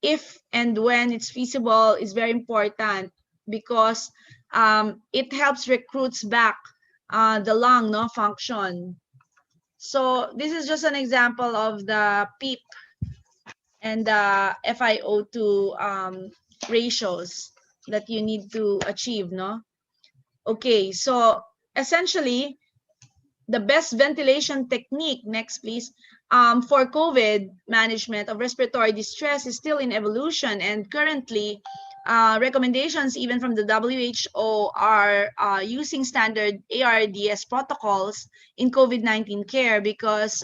if and when it's feasible, is very important because it helps recruits back the lung, no, function. So this is just an example of the PEEP and the FiO2 ratios that you need to achieve, no? Okay, so essentially, the best ventilation technique, next please, for COVID management of respiratory distress is still in evolution, and currently recommendations even from the WHO are using standard ARDS protocols in COVID-19 care because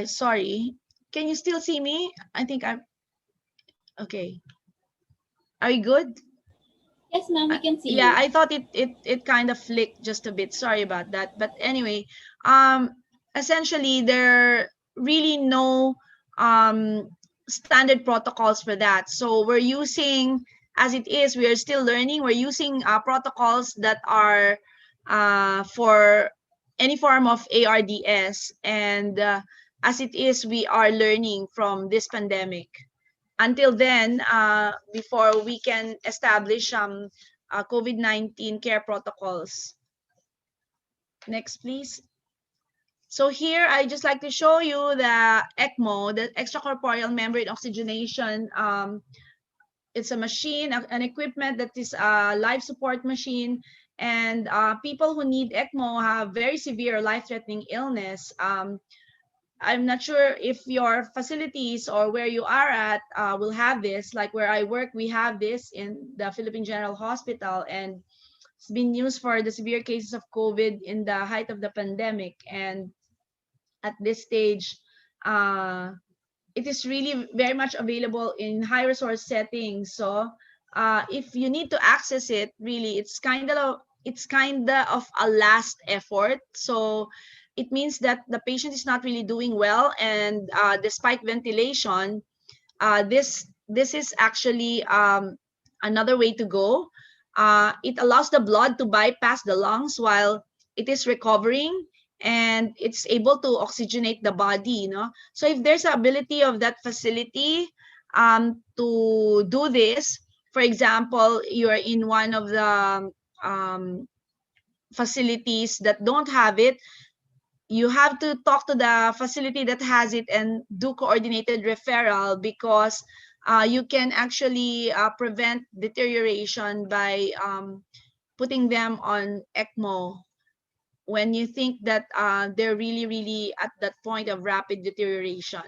sorry, can you still see me? I think I'm okay. Are you good? Yes, ma'am, we can see Yeah, you. I thought it kind of flicked just a bit. Sorry about that. But anyway, essentially there are really no standard protocols for that. So we're using, as it is, we are still learning. We're using protocols that are for any form of ARDS, and as it is, we are learning from this pandemic. Until then, before we can establish COVID-19 care protocols. Next, please. So here, I just like to show you the ECMO, the extracorporeal membrane oxygenation. It's a machine, an equipment that is a life support machine. And people who need ECMO have very severe life-threatening illness. I'm not sure if your facilities or where you are at will have this. Like where I work, we have this in the Philippine General Hospital, and it's been used for the severe cases of COVID in the height of the pandemic. And at this stage, it is really very much available in high resource settings. So if you need to access it, really, it's kind of a last effort. So it means that the patient is not really doing well, and despite ventilation, this is actually another way to go. It allows the blood to bypass the lungs while it is recovering, and it's able to oxygenate the body, so if there's a ability of that facility to do this, for example, you're in one of the um, facilities that don't have it, you have to talk to the facility that has it and do coordinated referral, because you can actually prevent deterioration by putting them on ECMO when you think that they're really, really at that point of rapid deterioration.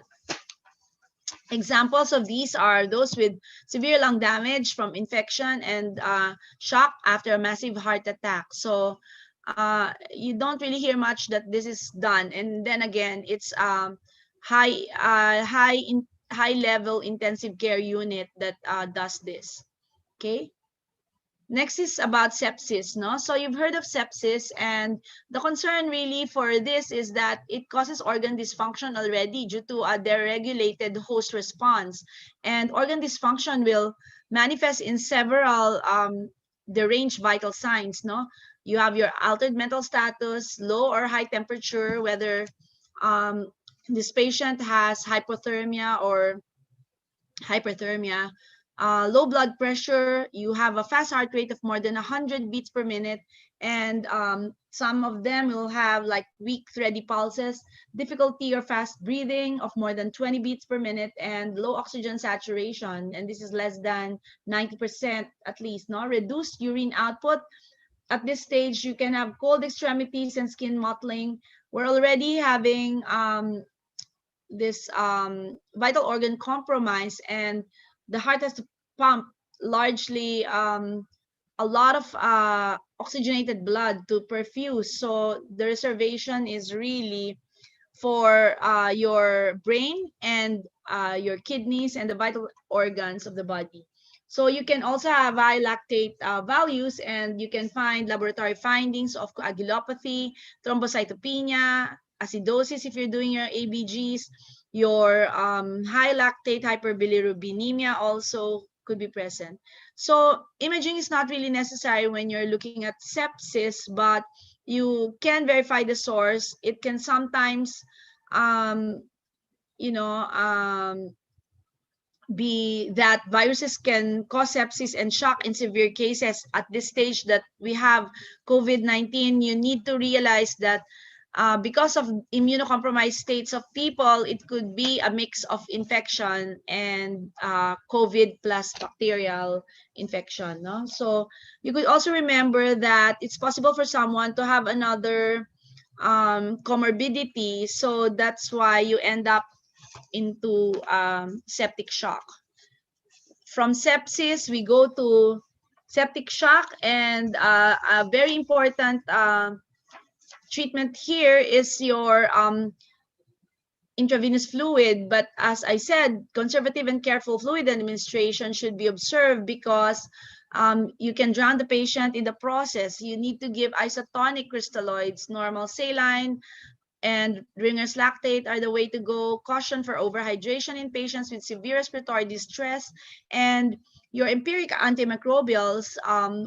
Examples of these are those with severe lung damage from infection and shock after a massive heart attack. So you don't really hear much that this is done. And then again, it's high level intensive care unit that does this. Okay. Next is about sepsis, no? So you've heard of sepsis, and the concern really for this is that it causes organ dysfunction already due to a deregulated host response. And organ dysfunction will manifest in several deranged vital signs, no? You have your altered mental status, low or high temperature, whether this patient has hypothermia or hyperthermia, low blood pressure, you have a fast heart rate of more than 100 beats per minute, and some of them will have like weak thready pulses, difficulty or fast breathing of more than 20 beats per minute, and low oxygen saturation, and this is less than 90% at least, no? Reduced urine output. At this stage, you can have cold extremities and skin mottling. We're already having this vital organ compromise, and the heart has to pump largely a lot of oxygenated blood to perfuse. So the reservation is really for your brain and your kidneys and the vital organs of the body. So you can also have high lactate values, and you can find laboratory findings of coagulopathy, thrombocytopenia, acidosis if you're doing your ABGs, your high lactate hyperbilirubinemia also could be present. So imaging is not really necessary when you're looking at sepsis, but you can verify the source. It can sometimes, you know, be that viruses can cause sepsis and shock in severe cases. At this stage that we have COVID-19, you need to realize that because of immunocompromised states of people, it could be a mix of infection and COVID plus bacterial infection. No? So you could also remember that it's possible for someone to have another comorbidity. So that's why you end up into septic shock. From sepsis, we go to septic shock, and a very important treatment here is your intravenous fluid. But as I said, conservative and careful fluid administration should be observed, because you can drown the patient in the process. You need to give isotonic crystalloids. Normal saline and Ringer's lactate are the way to go. Caution for overhydration in patients with severe respiratory distress, and your empiric antimicrobials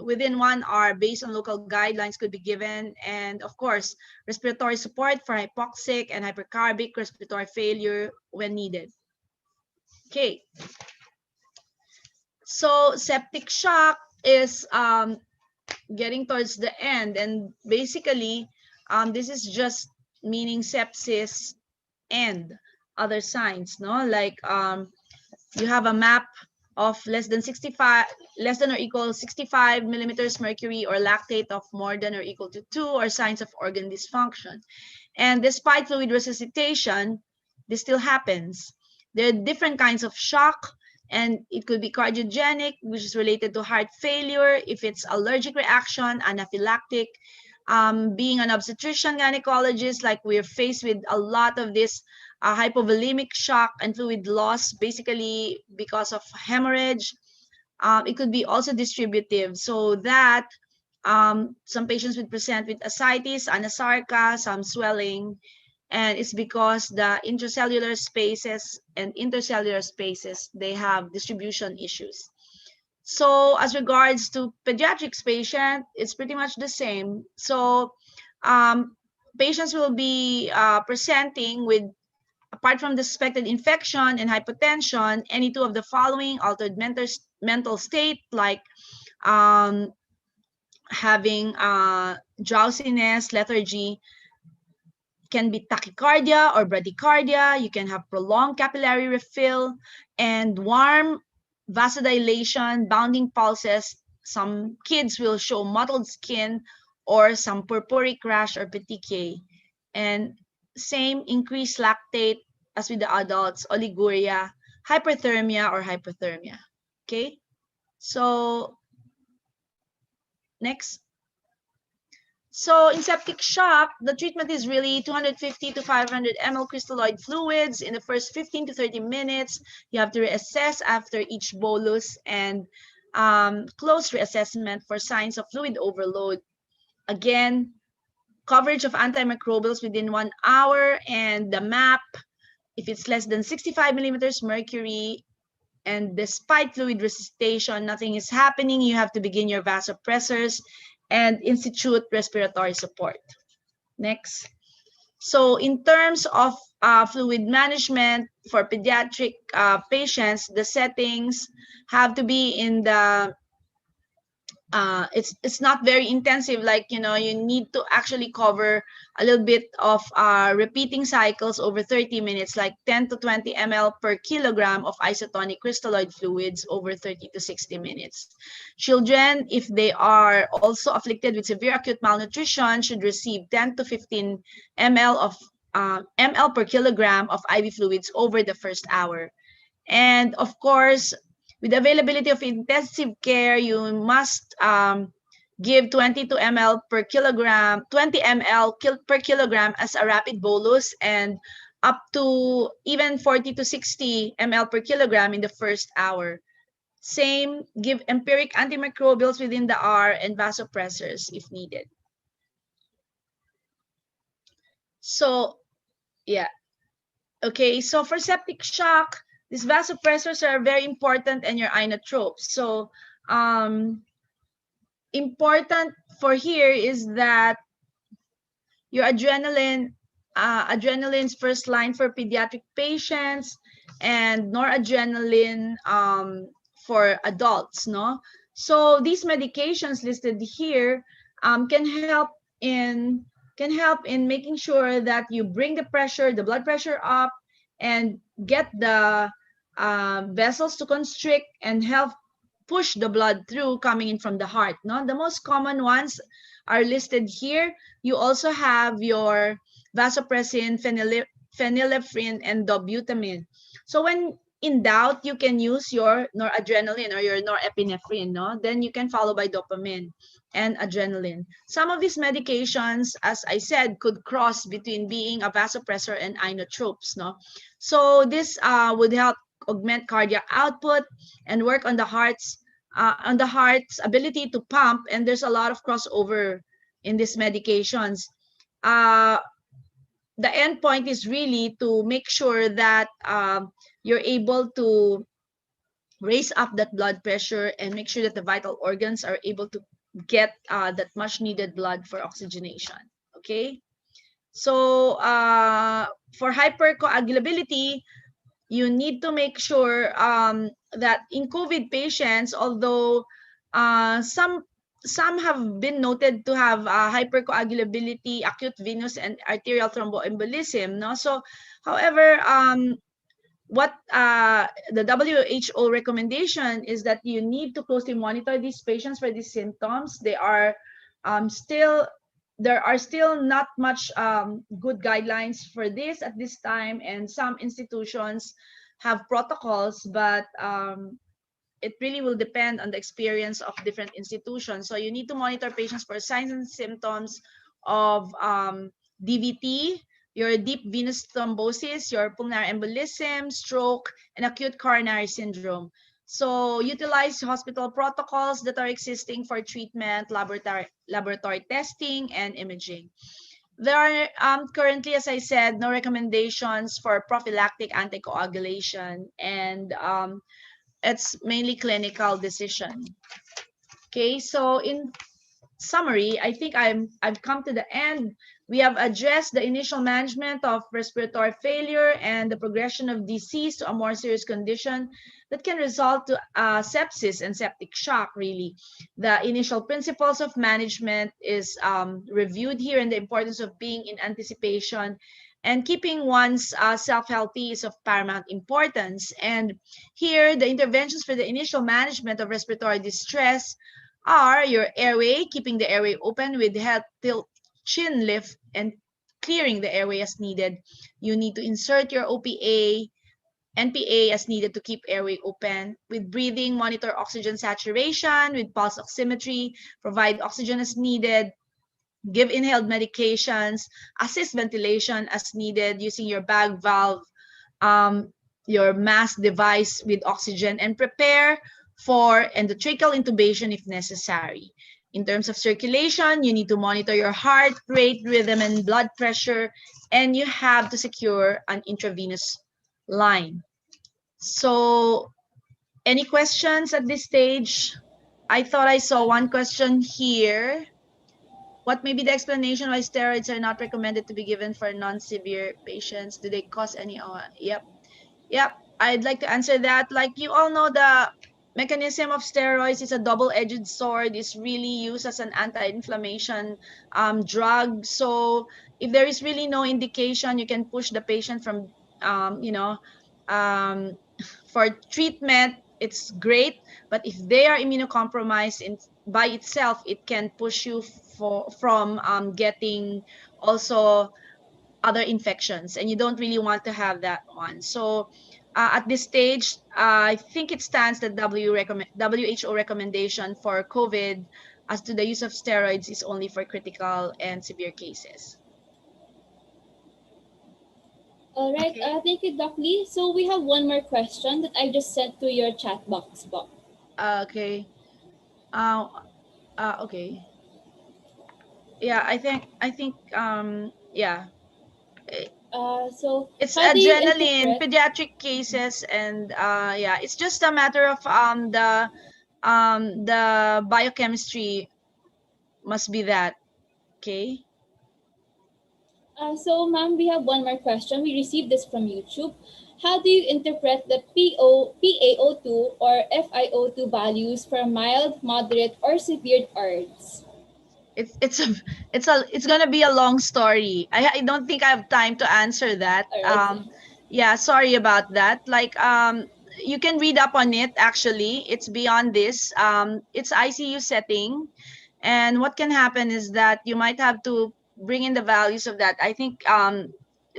within 1 hour based on local guidelines could be given. And of course, respiratory support for hypoxic and hypercarbic respiratory failure when needed. Okay. So septic shock is getting towards the end, and basically this is just meaning sepsis and other signs, no? Like you have a map of less than or equal 65 millimeters mercury, or lactate of more than or equal to 2, or signs of organ dysfunction. And despite fluid resuscitation, this still happens. There are different kinds of shock, and it could be cardiogenic, which is related to heart failure. If it's allergic reaction, anaphylactic, Being an obstetrician gynecologist, like we're faced with a lot of this hypovolemic shock and fluid loss, basically because of hemorrhage. It could be also distributive, so that some patients would present with ascites, anasarca, some swelling, and it's because the intracellular spaces and intercellular spaces, they have distribution issues. So as regards to pediatrics patient, it's pretty much the same. So patients will be presenting with, apart from the suspected infection and hypotension, any two of the following: altered mental state, like having drowsiness, lethargy, can be tachycardia or bradycardia. You can have prolonged capillary refill and warm vasodilation, bounding pulses. Some kids will show mottled skin or some purpuric rash or petechiae. And same, increased lactate as with the adults, oliguria, hyperthermia or hypothermia. Okay, so next. So in septic shock, the treatment is really 250 to 500 ml crystalloid fluids in the first 15 to 30 minutes. You have to reassess after each bolus and close reassessment for signs of fluid overload. Again, coverage of antimicrobials within 1 hour, and the MAP, if it's less than 65 millimeters mercury, and despite fluid resuscitation, nothing is happening, you have to begin your vasopressors and institute respiratory support. Next. So in terms of fluid management for pediatric patients, the settings have to be in the it's not very intensive, like, you know, you need to actually cover a little bit of repeating cycles over 30 minutes, like 10 to 20 ml per kilogram of isotonic crystalloid fluids over 30 to 60 minutes. Children, if they are also afflicted with severe acute malnutrition, should receive 10 to 15 ml of ml per kilogram of IV fluids over the first hour. And of course, with availability of intensive care, you must give 22 ml per kilogram, 20 ml per kilogram as a rapid bolus, and up to even 40 to 60 ml per kilogram in the first hour. Same, give empiric antimicrobials within the hour and vasopressors if needed. So, yeah. Okay, so for septic shock, these vasopressors are very important, and your inotropes. So important for here is that your adrenaline's first line for pediatric patients, and noradrenaline for adults, no? So these medications listed here can help in making sure that you bring the blood pressure up, and get the vessels to constrict and help push the blood through coming in from the heart. No, the most common ones are listed here. You also have your vasopressin, phenylephrine, and dobutamine. So when in doubt, you can use your noradrenaline or your norepinephrine. No, then you can follow by dopamine and adrenaline. Some of these medications, as I said, could cross between being a vasopressor and inotropes. No, so this would help augment cardiac output and work on the heart's ability to pump. And there's a lot of crossover in these medications. The end point is really to make sure that you're able to raise up that blood pressure and make sure that the vital organs are able to get that much needed blood for oxygenation. Okay, so for hypercoagulability, you need to make sure that in COVID patients, although some have been noted to have hypercoagulability, acute venous and arterial thromboembolism. No, so however, what the WHO recommendation is that you need to closely monitor these patients for these symptoms. They are there are still not much good guidelines for this at this time, and some institutions have protocols, but it really will depend on the experience of different institutions. So you need to monitor patients for signs and symptoms of DVT, your deep venous thrombosis, your pulmonary embolism, stroke, and acute coronary syndrome. So utilize hospital protocols that are existing for treatment, laboratory testing, and imaging. There are currently, as I said, no recommendations for prophylactic anticoagulation, and it's mainly clinical decision. Okay, so in summary, I think I've come to the end. We have addressed the initial management of respiratory failure and the progression of disease to a more serious condition that can result to sepsis and septic shock, really. The initial principles of management is reviewed here, and the importance of being in anticipation and keeping one's self healthy is of paramount importance. And here, the interventions for the initial management of respiratory distress are your airway, keeping the airway open with head tilt, chin lift, and clearing the airway as needed. You need to insert your OPA, NPA as needed to keep airway open. With breathing, monitor oxygen saturation with pulse oximetry, provide oxygen as needed, give inhaled medications, assist ventilation as needed using your bag valve, um, your mask device with oxygen, and prepare for endotracheal intubation if necessary. In terms of circulation, you need to monitor your heart rate, rhythm, and blood pressure, and you have to secure an intravenous line. So, any questions at this stage? I thought I saw one question here. What may be the explanation why steroids are not recommended to be given for non-severe patients? Do they cause any? Oh, yep. Yep, I'd like to answer that. Like you all know, the mechanism of steroids is a double-edged sword. It's really used as an anti-inflammation drug. So if there is really no indication, you can push the patient from, um, for treatment. It's great, but if they are immunocompromised by itself, it can push you from getting also other infections, and you don't really want to have that one. So at this stage, I think it stands that WHO recommendation for COVID as to the use of steroids is only for critical and severe cases. All right, Okay. thank you, Doc Lee. So we have one more question that I just sent to your chat box, Bob. Okay. Okay. Yeah, yeah. So It's how do you adrenaline, interpret? pediatric cases, and yeah, it's just a matter of the biochemistry must be that. Okay. So, ma'am, we have one more question. We received this from YouTube. How do you interpret the PaO2 or FiO2 values for mild, moderate, or severe ARDS? It's gonna be a long story. I don't think I have time to answer that. All right. Yeah, sorry about that. Like you can read up on it actually. It's beyond this. It's ICU setting, and what can happen is that you might have to bring in the values of that. I think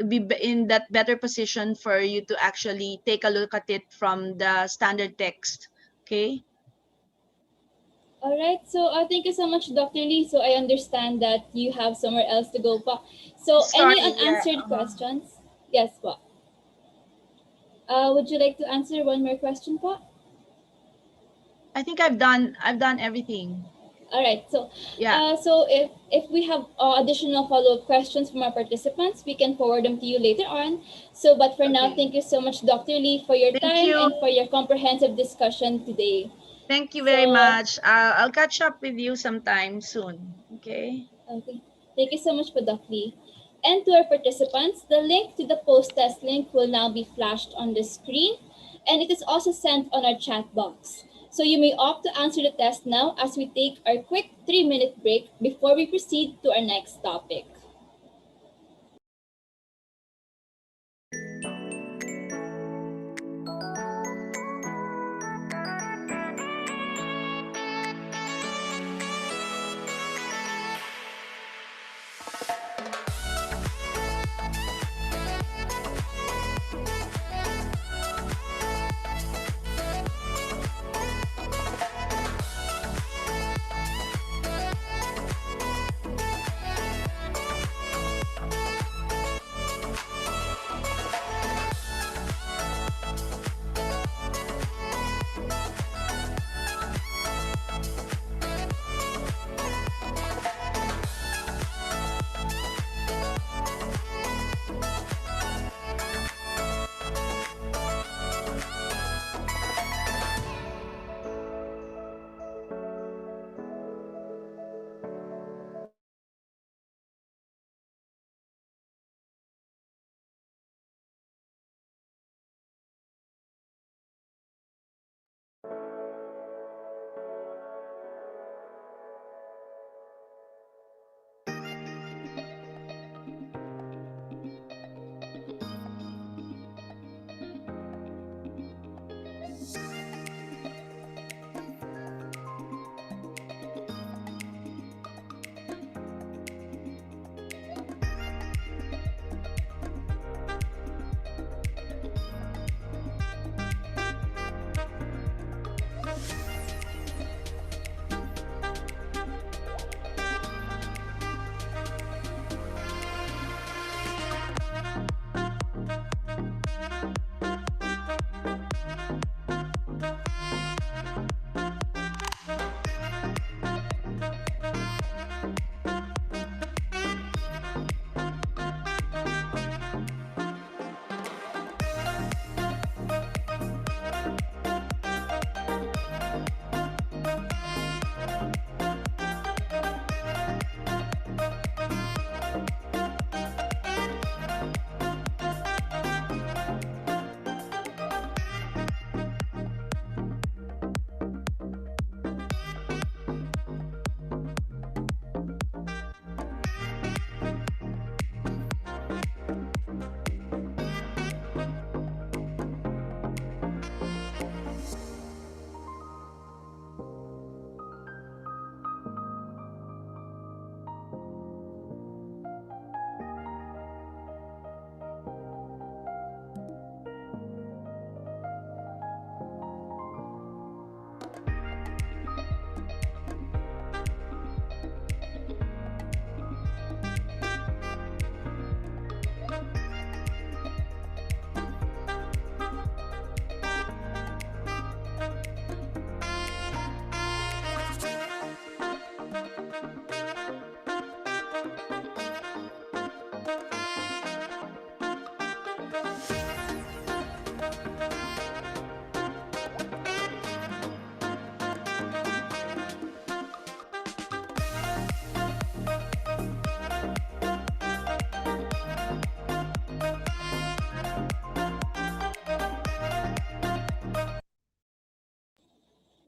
be in that better position for you to actually take a look at it from the standard text. Okay. All right. So, thank you so much, Dr. Lee. So, I understand that you have somewhere else to go pa. So, any Sorry. Yeah. unanswered questions? Yes, pa. Would you like to answer one more question, pa? I think I've done everything. All right. So, Yeah. if we have additional follow-up questions from our participants, we can forward them to you later on. So, but for now, Okay. thank you so much, Dr. Lee, for your Thank time you. and for your comprehensive discussion today. Thank you very So, much. I'll catch up with you sometime soon. Okay. okay. Thank you so much for Dr. Lee. And to our participants, the link to the post-test link will now be flashed on the screen, and it is also sent on our chat box. So you may opt to answer the test now as we take our quick 3-minute break before we proceed to our next topic.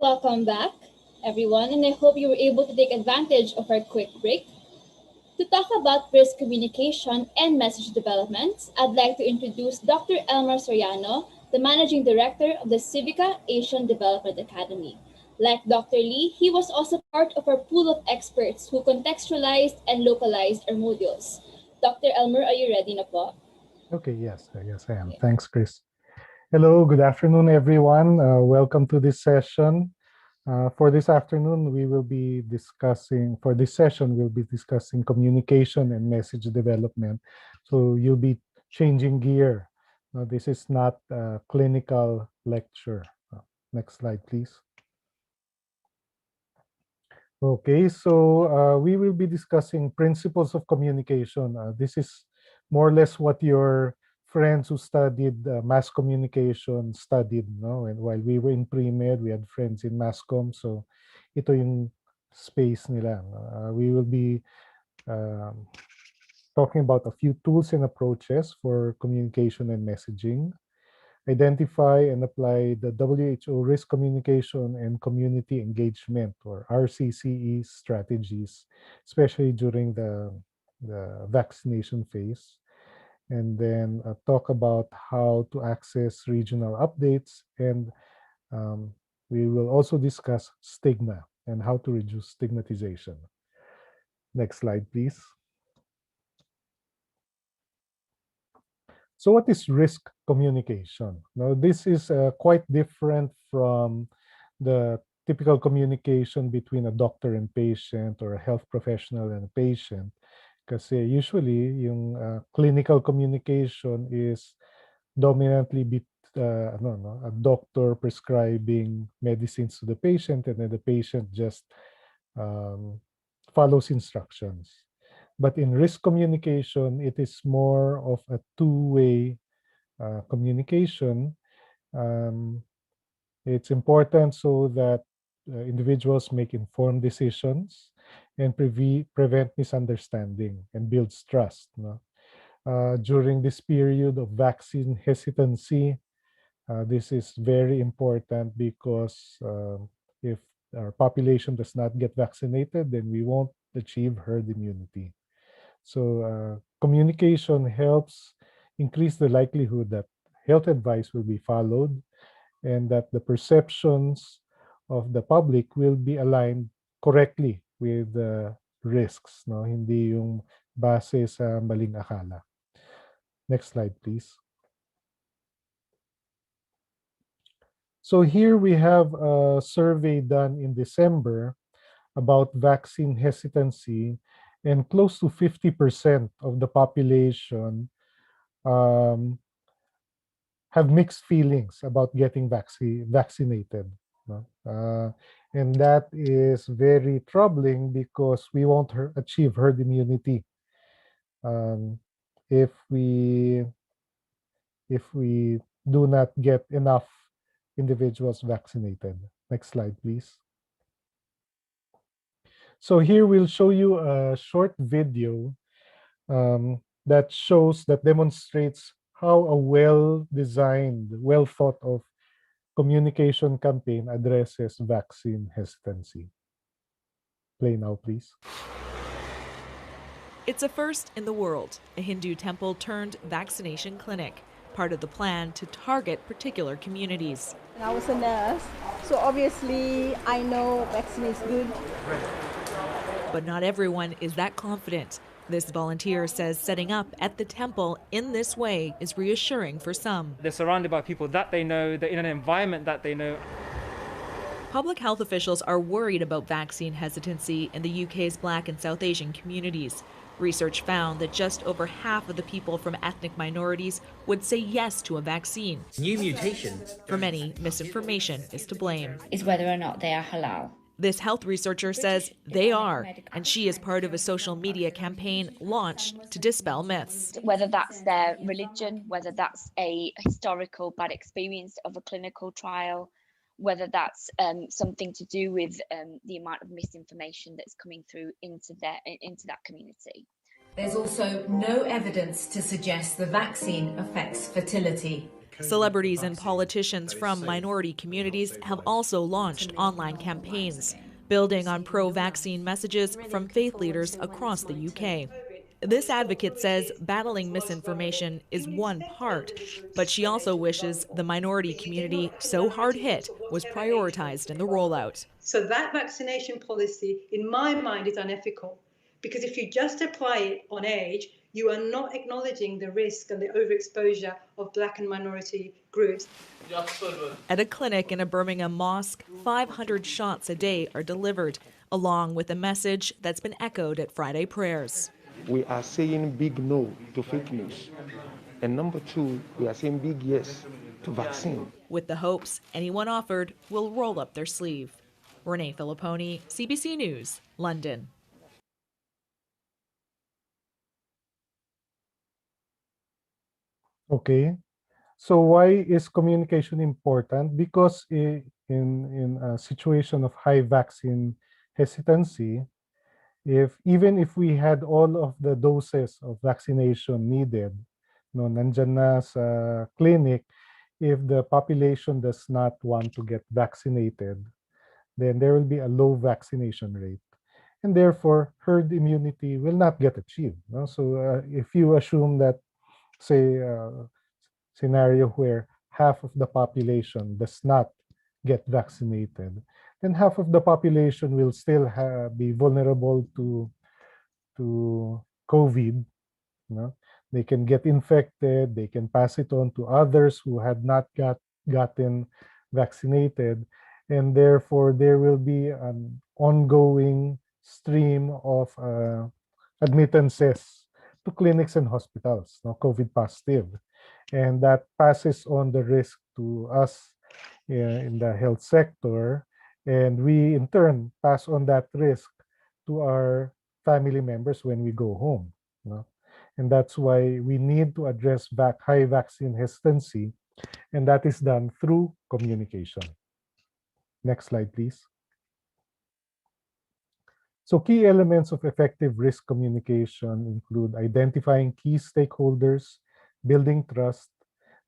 Welcome back, everyone, and I hope you were able to take advantage of our quick break. To talk about risk communication and message development, I'd like to introduce Dr. Elmer Soriano, the Managing Director of the Civica Asian Development Academy. Like Dr. Lee, he was also part of our pool of experts who contextualized and localized our modules. Dr. Elmer, are you ready na po? Okay, yes, I am. Thanks, Chris. Hello, good afternoon, everyone. Welcome to this session. For this afternoon, for this session, we'll be discussing communication and message development. So you'll be changing gear. This is not a clinical lecture. Next slide, please. Okay, so we will be discussing principles of communication. This is more or less what your friends who studied mass communication studied, no? And while we were in pre-med, we had friends in mass comm, so ito yung space nila. We will be talking about a few tools and approaches for communication and messaging. Identify and apply the WHO risk communication and community engagement, or RCCE strategies, especially during the vaccination phase. And then talk about how to access regional updates. And we will also discuss stigma and how to reduce stigmatization. Next slide, please. So what is risk communication? Now, this is quite different from the typical communication between a doctor and patient or a health professional and a patient. Kasi usually, yung clinical communication is dominantly a doctor prescribing medicines to the patient, and then the patient just follows instructions. But in risk communication, it is more of a two-way communication. It's important so that individuals make informed decisions and prevent misunderstanding and builds trust. No? During this period of vaccine hesitancy, this is very important because if our population does not get vaccinated, then we won't achieve herd immunity. So communication helps increase the likelihood that health advice will be followed and that the perceptions of the public will be aligned correctly with the risks, no? Hindi yung base sa maling akala. Next slide, please. So here we have a survey done in December about vaccine hesitancy, and close to 50% of the population have mixed feelings about getting vaccinated. No? And that is very troubling because we won't achieve herd immunity if we do not get enough individuals vaccinated. Next slide, please. So here we'll show you a short video that demonstrates how a well-designed, well-thought-of communication campaign addresses vaccine hesitancy. Play now, please. It's a first in the world, a Hindu temple turned vaccination clinic, part of the plan to target particular communities. I was a nurse, so obviously I know vaccine is good. But not everyone is that confident. This volunteer says setting up at the temple in this way is reassuring for some. They're surrounded by people that they know, they're in an environment that they know. Public health officials are worried about vaccine hesitancy in the UK's Black and South Asian communities. Research found that just over half of the people from ethnic minorities would say yes to a vaccine. New mutation. For many, misinformation is to blame. Is whether or not they are halal. This health researcher says they are, and she is part of a social media campaign launched to dispel myths. Whether that's their religion, whether that's a historical bad experience of a clinical trial, whether that's something to do with the amount of misinformation that's coming through into that community. There's also no evidence to suggest the vaccine affects fertility. Celebrities and politicians from minority communities have also launched online campaigns, building on pro-vaccine messages from faith leaders across the UK. This advocate says battling misinformation is one part, but she also wishes the minority community so hard hit was prioritized in the rollout. So that vaccination policy, in my mind, is unethical, because if you just apply it on age, you are not acknowledging the risk and the overexposure of Black and minority groups. At a clinic in a Birmingham mosque, 500 shots a day are delivered, along with a message that's been echoed at Friday prayers. We are saying big no to fake news. And number two, we are saying big yes to vaccine. With the hopes anyone offered will roll up their sleeve. Renee Filipponi, CBC News, London. Okay. So why is communication important? Because in a situation of high vaccine hesitancy, even if we had all of the doses of vaccination needed, no, nandyan na sa clinic, if the population does not want to get vaccinated, then there will be a low vaccination rate. And therefore, herd immunity will not get achieved. No? So if you assume that, say, scenario where half of the population does not get vaccinated, then half of the population will still be vulnerable to COVID. You know? They can get infected, they can pass it on to others who had not gotten vaccinated, and therefore there will be an ongoing stream of admittances to clinics and hospitals, no, COVID positive. And that passes on the risk to us in the health sector, and we in turn pass on that risk to our family members when we go home. No? And that's why we need to address high vaccine hesitancy, and that is done through communication. Next slide, please. So key elements of effective risk communication include identifying key stakeholders, building trust,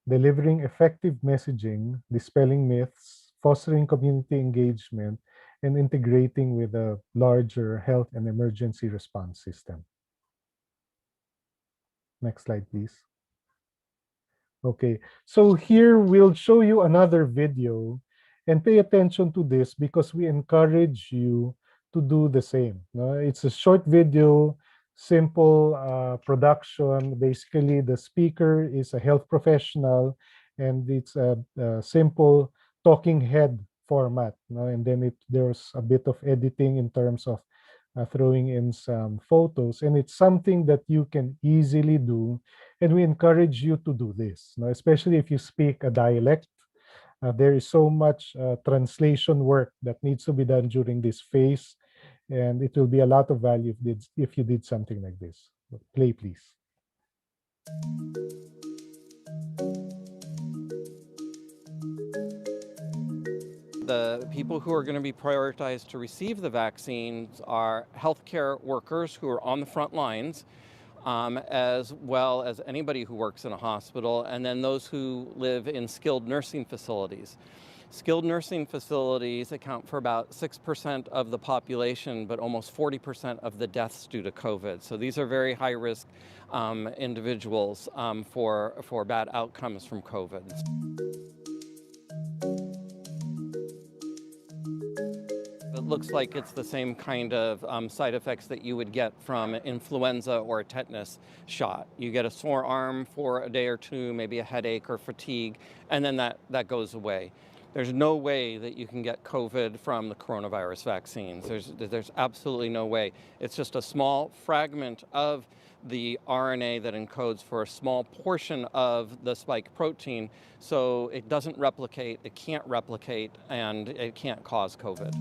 delivering effective messaging, dispelling myths, fostering community engagement, and integrating with a larger health and emergency response system. Next slide, please. Okay, so here we'll show you another video, and pay attention to this because we encourage you to do the same. No? It's a short video, simple production. Basically, the speaker is a health professional, and it's a simple talking head format. No? And then there's a bit of editing in terms of throwing in some photos, and it's something that you can easily do, and we encourage you to do this, no? Especially if you speak a dialect. There is so much translation work that needs to be done during this phase, and it will be a lot of value if you did something like this. Play, please. The people who are going to be prioritized to receive the vaccines are healthcare workers who are on the front lines, as well as anybody who works in a hospital, and then those who live in skilled nursing facilities. Skilled nursing facilities account for about 6% of the population, but almost 40% of the deaths due to COVID. So these are very high-risk individuals for bad outcomes from COVID. It looks like it's the same kind of side effects that you would get from influenza or a tetanus shot. You get a sore arm for a day or two, maybe a headache or fatigue, and then that goes away. There's no way that you can get COVID from the coronavirus vaccines. There's absolutely no way. It's just a small fragment of the RNA that encodes for a small portion of the spike protein, so it doesn't replicate, it can't replicate, and it can't cause COVID.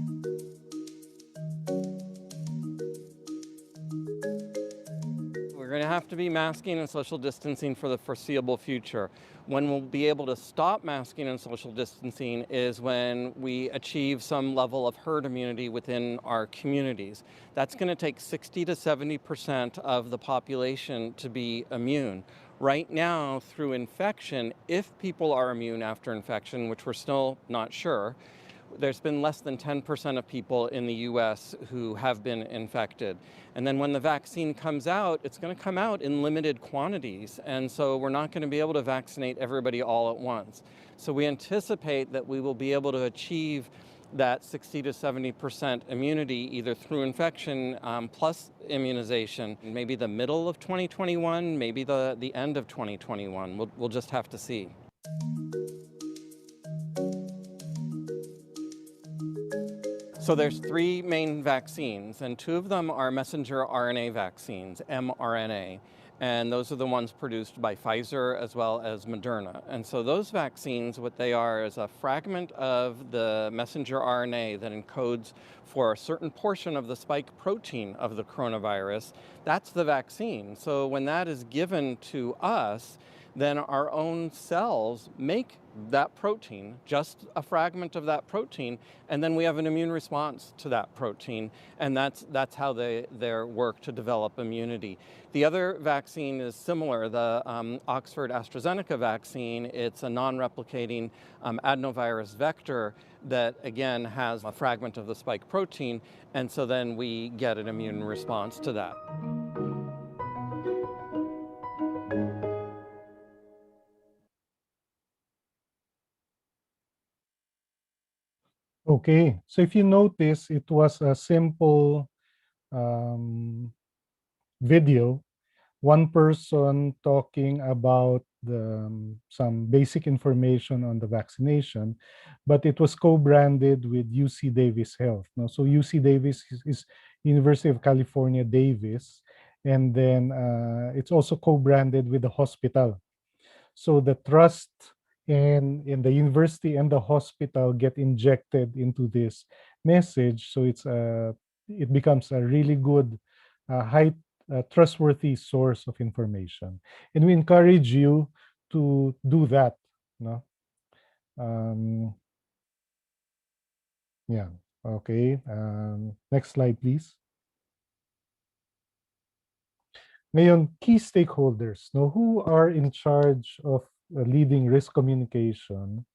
We're going to have to be masking and social distancing for the foreseeable future. When we'll be able to stop masking and social distancing is when we achieve some level of herd immunity within our communities. That's going to take 60 to 70% of the population to be immune. Right now, through infection, if people are immune after infection, which we're still not sure, there's been less than 10% of people in the US who have been infected. And then when the vaccine comes out, it's going to come out in limited quantities. And so we're not going to be able to vaccinate everybody all at once. So we anticipate that we will be able to achieve that 60 to 70% immunity either through infection plus immunization, maybe the middle of 2021, maybe the end of 2021. We'll just have to see. So there's three main vaccines, and two of them are messenger RNA vaccines, mRNA, and those are the ones produced by Pfizer as well as Moderna. And so those vaccines, what they are is a fragment of the messenger RNA that encodes for a certain portion of the spike protein of the coronavirus. That's the vaccine. So when that is given to us, then our own cells make that protein, just a fragment of that protein, and then we have an immune response to that protein, and that's how they work to develop immunity. The other vaccine is similar, the Oxford AstraZeneca vaccine. It's a non-replicating adenovirus vector that, again, has a fragment of the spike protein, and so then we get an immune response to that. Okay, so if you notice, it was a simple video, one person talking about some basic information on the vaccination, but it was co-branded with UC Davis Health. No? So UC Davis is University of California, Davis, and then it's also co-branded with the hospital. So the trust in the university and the hospital get injected into this message. So it becomes a really good, high trustworthy source of information. And we encourage you to do that. No? Yeah. Okay. Next slide, please. Ngayon, key stakeholders, no, who are in charge of leading risk communication.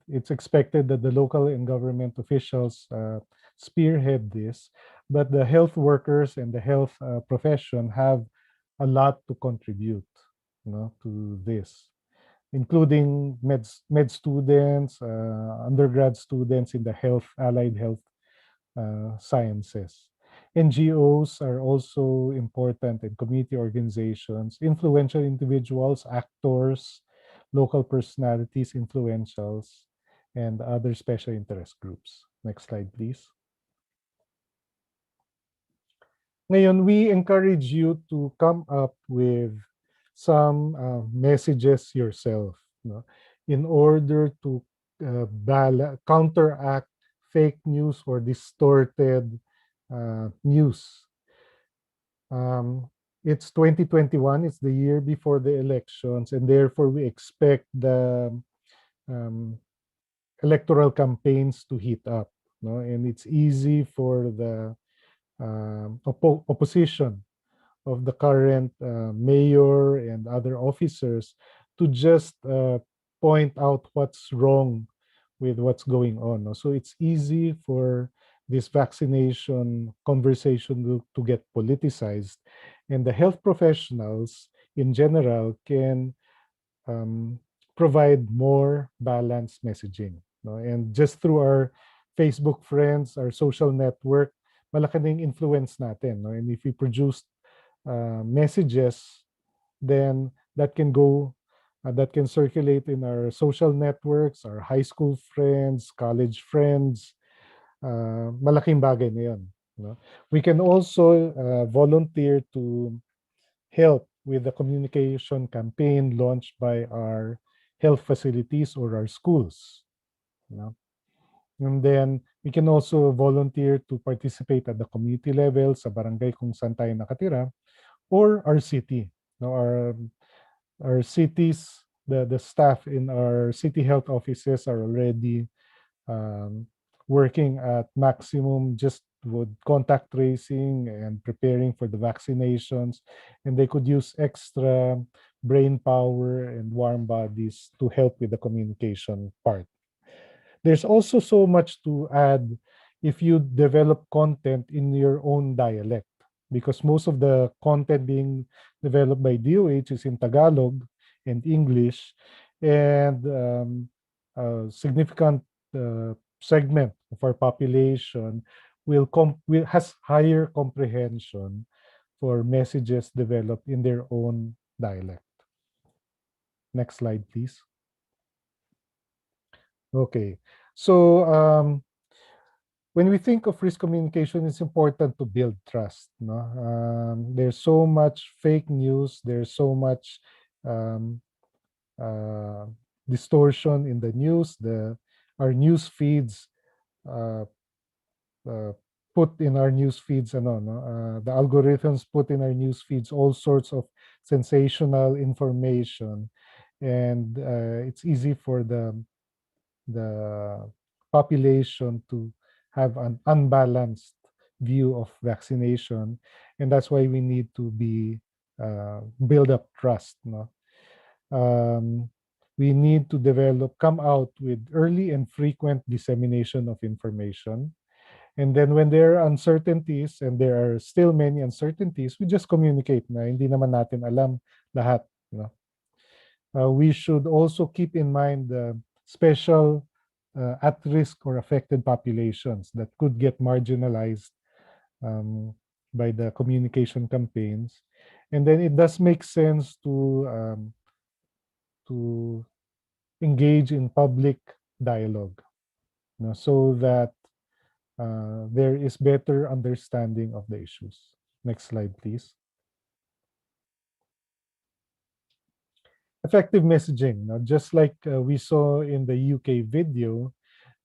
It's expected that the local and government officials spearhead this, but the health workers and the health profession have a lot to contribute, to this, including med students, undergrad students in the allied health sciences. NGOs are also important, and community organizations, influential individuals, actors, local personalities, influentials, and other special interest groups. Next slide, please. Ngayon, we encourage you to come up with some messages yourself, in order to counteract fake news or distorted news. It's 2021, it's the year before the elections, and therefore we expect the electoral campaigns to heat up. And it's easy for the opposition of the current mayor and other officers to just point out what's wrong with what's going on. So it's easy for this vaccination conversation to get politicized, and the health professionals in general can provide more balanced messaging. And just through our Facebook friends, our social network, malaki na yung influence natin. And if we produce messages, then that can go, that can circulate in our social networks, our high school friends, college friends. Malaking bagay na yun. We can also volunteer to help with the communication campaign launched by our health facilities or our schools. And then we can also volunteer to participate at the community level sa barangay kung saan tayo nakatira, or our city. No, our cities, the staff in our city health offices are already working at maximum just with contact tracing and preparing for the vaccinations, and they could use extra brain power and warm bodies to help with the communication part. There's also so much to add if you develop content in your own dialect, because most of the content being developed by DOH is in Tagalog and English, and a significant segment of our population has higher comprehension for messages developed in their own dialect. Next slide, please. Okay, so when we think of risk communication, it's important to build trust. No? There's so much fake news. There's so much um, distortion in the news. Our news feeds uh, put in our news feeds, the algorithms put in our news feeds all sorts of sensational information, and it's easy for the population to have an unbalanced view of vaccination, and that's why we need to build up trust. No? We need to come out with early and frequent dissemination of information. And then when there are uncertainties, and there are still many uncertainties, we just communicate na hindi naman natin alam lahat. No? We should also keep in mind the special at-risk or affected populations that could get marginalized by the communication campaigns. And then it does make sense to engage in public dialogue, so that there is better understanding of the issues. Next slide, please. Effective messaging. Just like we saw in the UK video,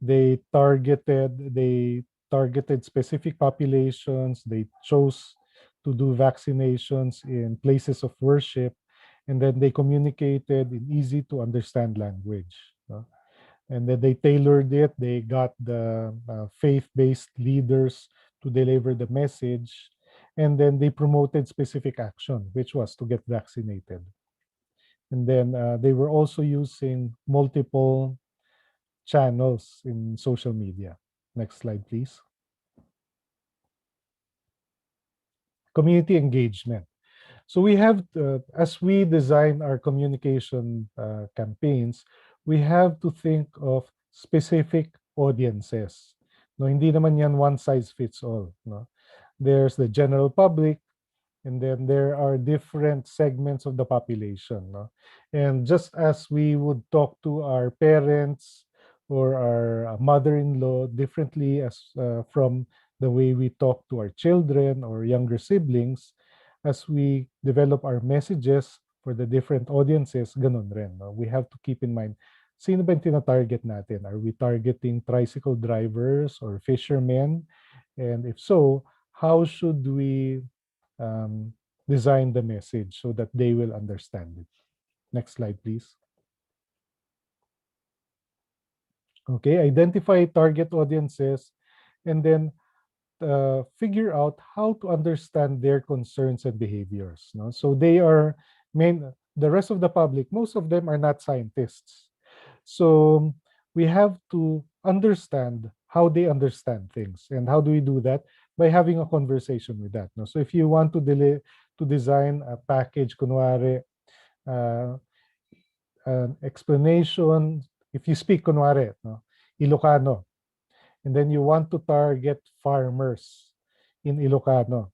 they targeted specific populations. They chose to do vaccinations in places of worship, and then they communicated in easy to understand language. And then they tailored it. They got the faith-based leaders to deliver the message, and then they promoted specific action, which was to get vaccinated. And then they were also using multiple channels in social media. Next slide, please. Community engagement. So we have, as we design our communication campaigns, we have to think of specific audiences. No, hindi naman yan one size fits all. No? There's the general public, and then there are different segments of the population. No? And just as we would talk to our parents or our mother-in-law differently as from the way we talk to our children or younger siblings, as we develop our messages for the different audiences, ganun rin. No? We have to keep in mind, sino ba yung tina-target natin? Are we targeting tricycle drivers or fishermen? And if so, how should we design the message so that they will understand it? Next slide, please. Okay, identify target audiences, and then figure out how to understand their concerns and behaviors. No? So they are the rest of the public, most of them are not scientists. So we have to understand how they understand things. And how do we do that? By having a conversation with that. No? So if you want to design a package, kunwari, an explanation, if you speak kunwari, no, Ilocano, and then you want to target farmers in Ilocano,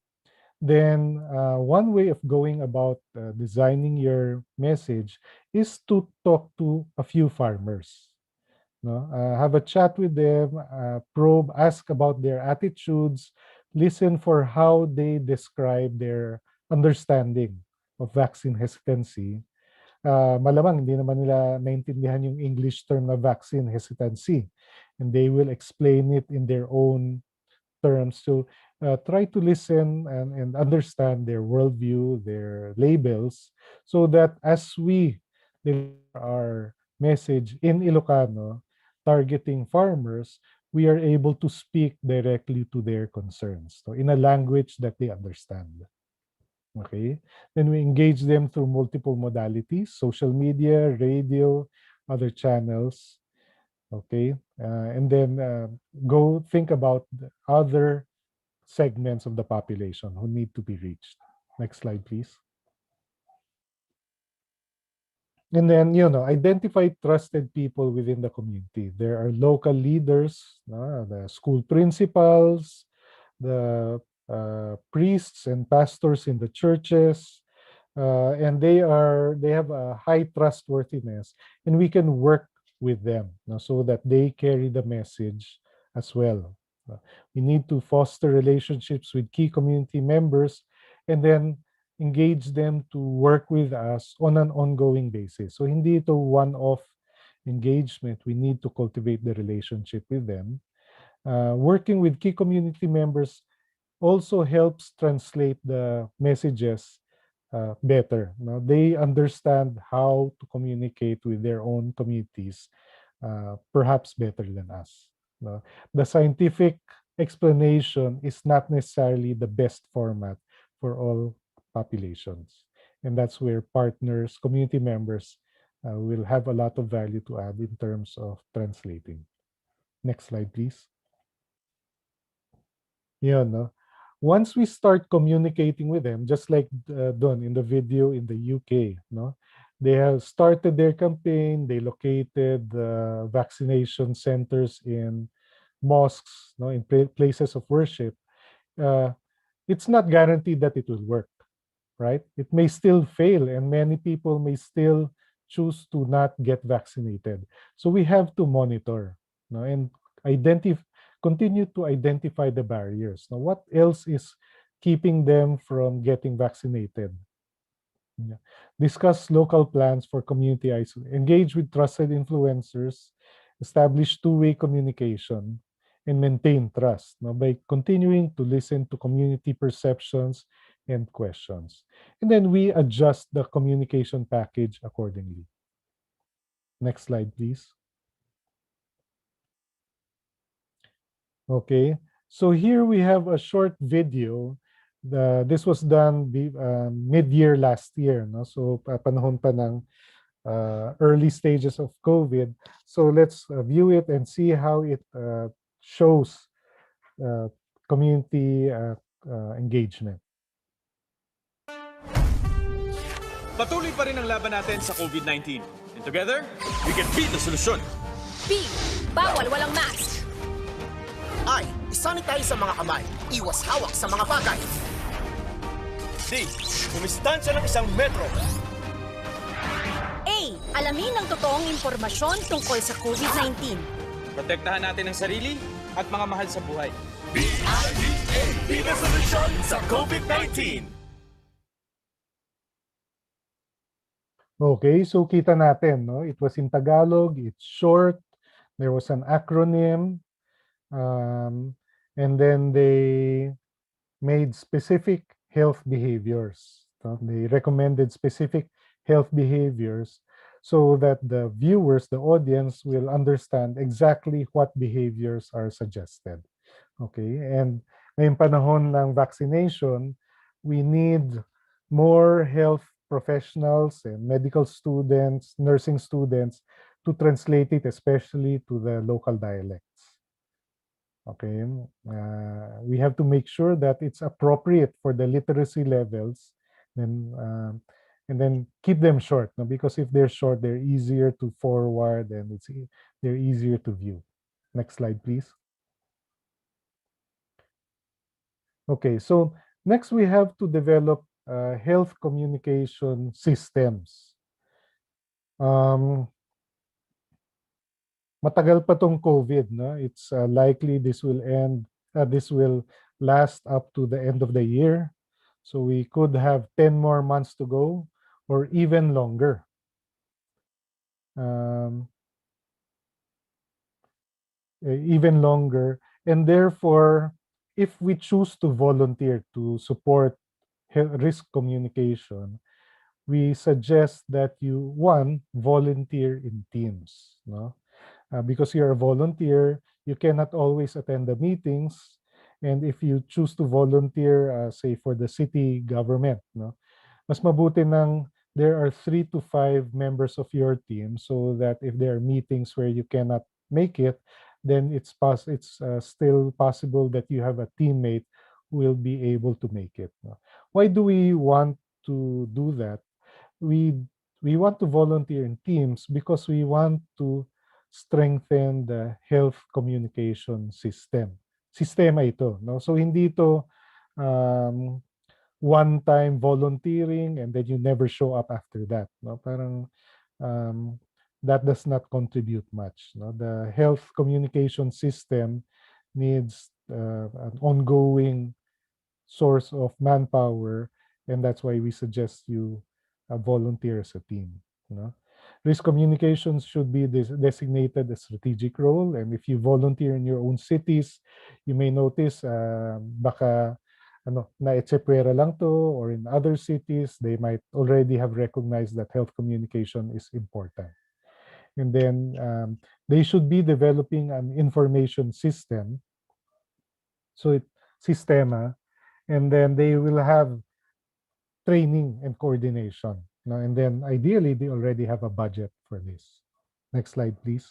then one way of going about designing your message is to talk to a few farmers. No? Have a chat with them, probe, ask about their attitudes, listen for how they describe their understanding of vaccine hesitancy. Malamang hindi naman nila naintindihan yung English term na vaccine hesitancy, and they will explain it in their own terms. So try to listen and understand their worldview, their labels, so that as we deliver our message in Ilocano, targeting farmers, we are able to speak directly to their concerns, so in a language that they understand. Okay, then we engage them through multiple modalities: social media, radio, other channels. Okay, and then go think about the other segments of the population who need to be reached. Next slide, please. And then, identify trusted people within the community. There are local leaders, the school principals, the priests and pastors in the churches, and they have a high trustworthiness, and we can work with them, so that they carry the message as well. We need to foster relationships with key community members, and then engage them to work with us on an ongoing basis. So hindi ito one-off engagement. We need to cultivate the relationship with them. Working with key community members also helps translate the messages better. They understand how to communicate with their own communities, perhaps better than us. The scientific explanation is not necessarily the best format for all populations. And that's where partners, community members, will have a lot of value to add in terms of translating. Next slide, please. Yeah, no? Once we start communicating with them, just like done in the video in the UK, no? They have started their campaign. They located vaccination centers in mosques, no, in places of worship. Uh, it's not guaranteed that it will work, right? It may still fail, and many people may still choose to not get vaccinated. So we have to monitor, no, and continue to identify the barriers. Now, what else is keeping them from getting vaccinated? Yeah. Discuss local plans for community isolation. Engage with trusted influencers. Establish two-way communication and maintain trust, by continuing to listen to community perceptions and questions. And then we adjust the communication package accordingly. Next slide, please. Okay, so here we have a short video. This was done mid-year last year, no? So panahon pa ng early stages of COVID. So let's view it and see how it shows community engagement. Patuloy pa rin ang laban natin sa COVID-19. And together, we can beat the solusyon. B. Bawal walang mask. I. Isanitize sa mga kamay. Iwas hawak sa mga bagay. D. Kumistansya ng 1 metro. A. Alamin ang totoong impormasyon tungkol sa COVID-19. Protektahan natin ang sarili at mga mahal sa buhay. BIDA. Be the solusyon sa COVID-19. Okay, so kita natin, no? It was in Tagalog, it's short, there was an acronym, and then they made specific health behaviors. So they recommended specific health behaviors so that the viewers, the audience, will understand exactly what behaviors are suggested. Okay, and ngayong panahon ng vaccination, we need more health professionals and medical students, nursing students, to translate it, especially to the local dialects. Okay, we have to make sure that it's appropriate for the literacy levels, and then keep them short, no? Because if they're short, they're easier to forward and they're easier to view. Next slide, please. Okay, so next we have to develop health communication systems. Matagal pa tong COVID, no? It's likely this will last up to the end of the year. So we could have 10 more months to go, or even longer. Even longer, and therefore if we choose to volunteer to support risk communication, we suggest that you, one, volunteer in teams, no? Because you're a volunteer, you cannot always attend the meetings. And if you choose to volunteer, say for the city government, no, mas mabuti nang there are 3 to 5 members of your team, so that if there are meetings where you cannot make it, then it's still possible that you have a teammate who will be able to make it. No? Why do we want to do that? we we want to volunteer in teams because we want to strengthen the health communication system. Sistema ito, no? So hindi ito um, one-time volunteering and then you never show up after that, no? Parang um, that does not contribute much, no? The health communication system needs an ongoing source of manpower, and that's why we suggest you volunteer as a team. You know? Risk communications should be designated a strategic role, and if you volunteer in your own cities, you may notice baka na Echepwera lang to, or in other cities, they might already have recognized that health communication is important. And then they should be developing an information system. So sistema, and then they will have training and coordination. No? And then ideally, they already have a budget for this. Next slide, please.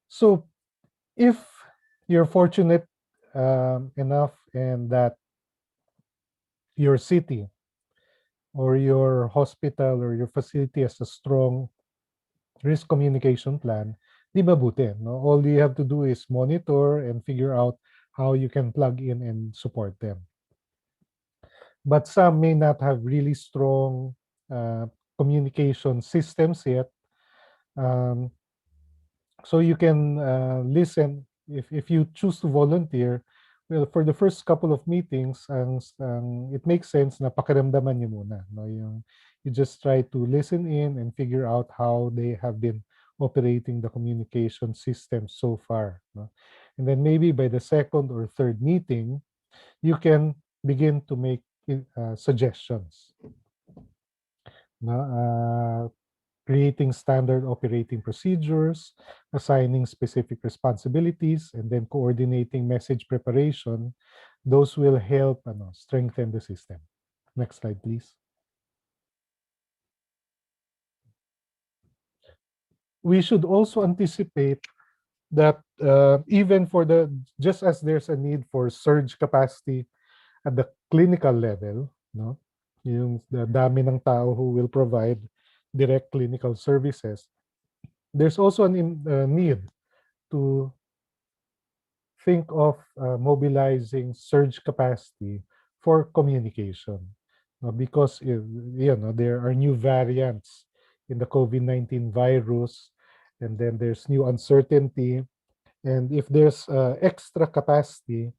So if you're fortunate enough and that your city or your hospital or your facility has a strong risk communication plan, di mabuti. No? All you have to do is monitor and figure out how you can plug in and support them. But some may not have really strong communication systems yet. So you can listen if you choose to volunteer. Well, for the first couple of meetings, it makes sense na pakiramdaman niyo muna. No? You just try to listen in and figure out how they have been operating the communication system so far. No? And then maybe by the second or third meeting, you can begin to make suggestions. No? Creating standard operating procedures, assigning specific responsibilities, and then coordinating message preparation. Those will help strengthen the system. Next slide, please. We should also anticipate that even for just as there's a need for surge capacity at the clinical level, no, yung the dami ng tao who will provide direct clinical services, there's also a need to think of mobilizing surge capacity for communication. Because there are new variants in the COVID-19 virus, and then there's new uncertainty. And if there's extra capacity,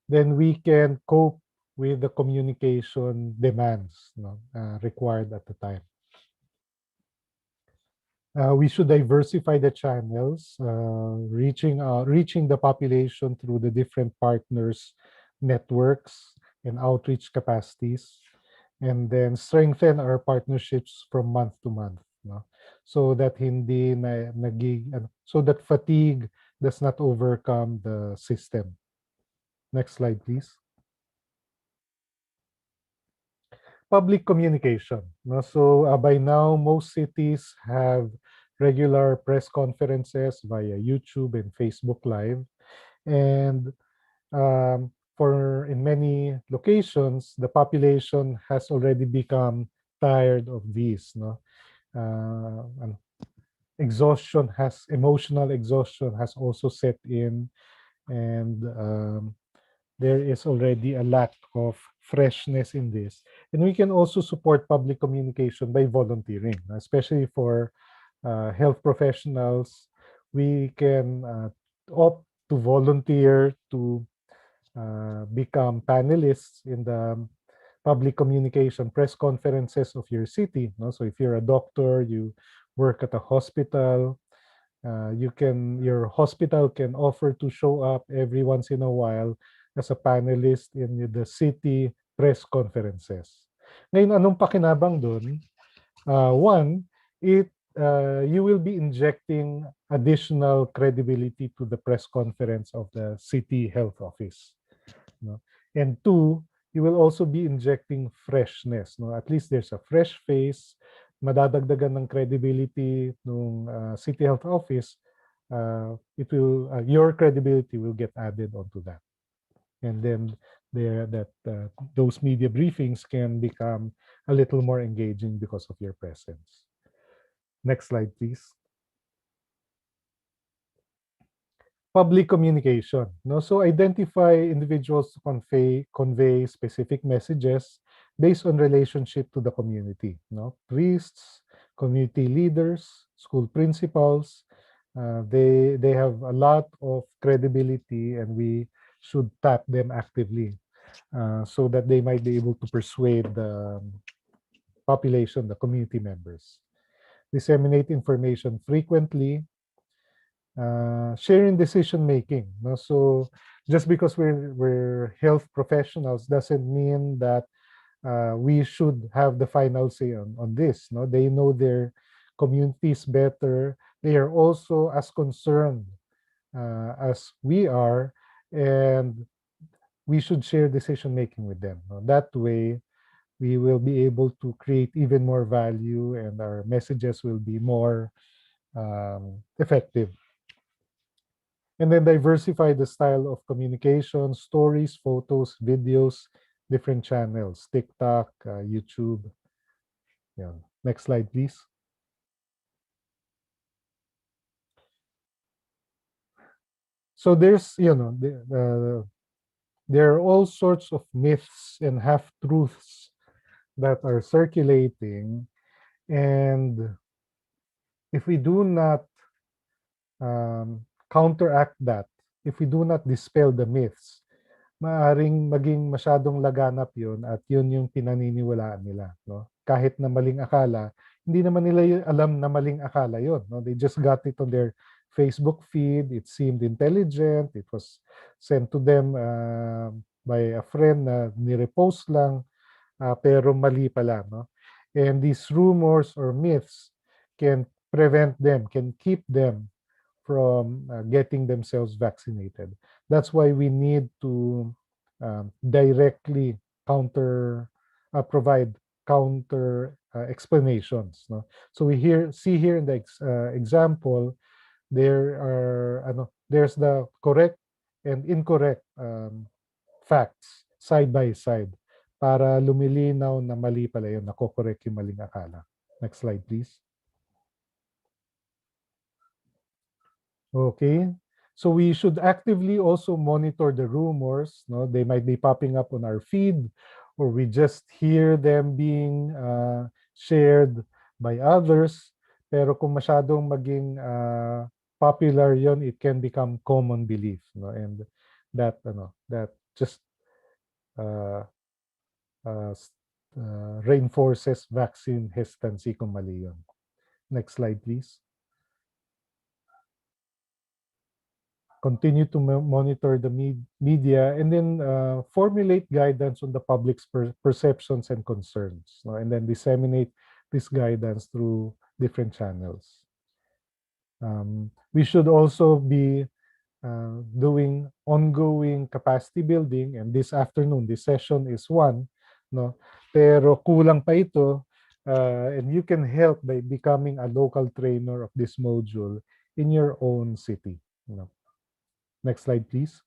then we can cope with the communication demands required at the time. We should diversify the channels, reaching the population through the different partners, networks, and outreach capacities, and then strengthen our partnerships from month to month, no? So that so that fatigue does not overcome the system. Next slide, please. Public communication. No? So by now, most cities have regular press conferences via YouTube and Facebook Live. And in many locations, the population has already become tired of these. No? Emotional exhaustion has also set in, and there is already a lack of freshness in this. And we can also support public communication by volunteering, especially for health professionals. We can opt to volunteer to become panelists in the public communication, press conferences of your city. No? So if you're a doctor, you work at a hospital, your hospital can offer to show up every once in a while as a panelist in the city press conferences. Ngayon, anong pakinabang doon? One, you will be injecting additional credibility to the press conference of the city health office. No? And two, you will also be injecting freshness. No? At least there's a fresh face, madadagdagan ng credibility ng city health office. Your credibility will get added onto that. And then those media briefings can become a little more engaging because of your presence. Next slide, please. Public communication. No? So identify individuals to convey specific messages based on relationship to the community. No? Priests, community leaders, school principals, they have a lot of credibility, and we should tap them actively so that they might be able to persuade the population, the community members. Disseminate information frequently. Sharing decision making. No? So just because we're health professionals doesn't mean that we should have the final say on this. No? They know their communities better. They are also as concerned as we are, and we should share decision making with them. No? That way, we will be able to create even more value, and our messages will be more effective. And then diversify the style of communication, stories, photos, videos, different channels, TikTok, YouTube. Yeah. Next slide, please. So there's, there are all sorts of myths and half-truths that are circulating. And if we do not counteract that, if we do not dispel the myths, maaring maging masyadong laganap yun, at yun yung pinaniniwalaan nila. No? Kahit na maling akala, hindi naman nila alam na maling akala yun. No? They just got it on their Facebook feed. It seemed intelligent. It was sent to them by a friend na nirepost lang, pero mali pala. No? And these rumors or myths can prevent them, can keep them from getting themselves vaccinated. That's why we need to directly provide counter explanations. No? So we see here in the example, there's the correct and incorrect facts side by side para lumilinaw na mali pala yun, nako-correct yung maling akala. Next slide, please. Okay, so we should actively also monitor the rumors. No, they might be popping up on our feed, or we just hear them being shared by others. Pero kung masyadong maging popular yon, it can become common belief. No, and that just reinforces vaccine hesitancy kung mali yun. Next slide, please. Continue to monitor the media, and then formulate guidance on the public's perceptions and concerns, no? And then disseminate this guidance through different channels. We should also be doing ongoing capacity building, and this afternoon, this session is one, no? Pero kulang pa ito, and you can help by becoming a local trainer of this module in your own city. You know? Next slide, please.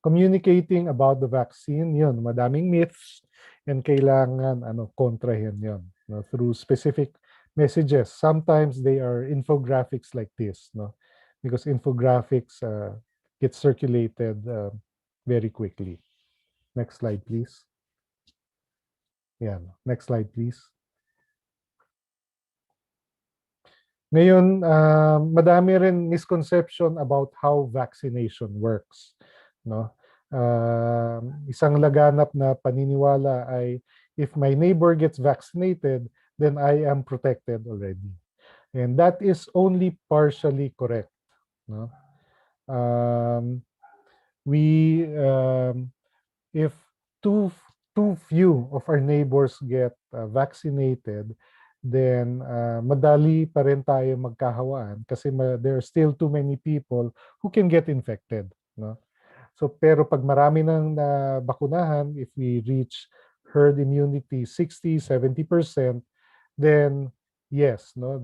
Communicating about the vaccine, yun, madaming myths, and kailangan kontrahin yun, no, through specific messages. Sometimes they are infographics like this, no, because infographics get circulated very quickly. Next slide, please. Yeah, next slide, please. Ngayon, madami rin misconception about how vaccination works. No? Isang laganap na paniniwala ay if my neighbor gets vaccinated, then I am protected already. And that is only partially correct. No? We if too few of our neighbors get vaccinated, then madali pa rin tayo magkahawaan kasi there are still too many people who can get infected. No? So pero pag marami nang nabakunahan, if we reach herd immunity 60-70%, then yes, no,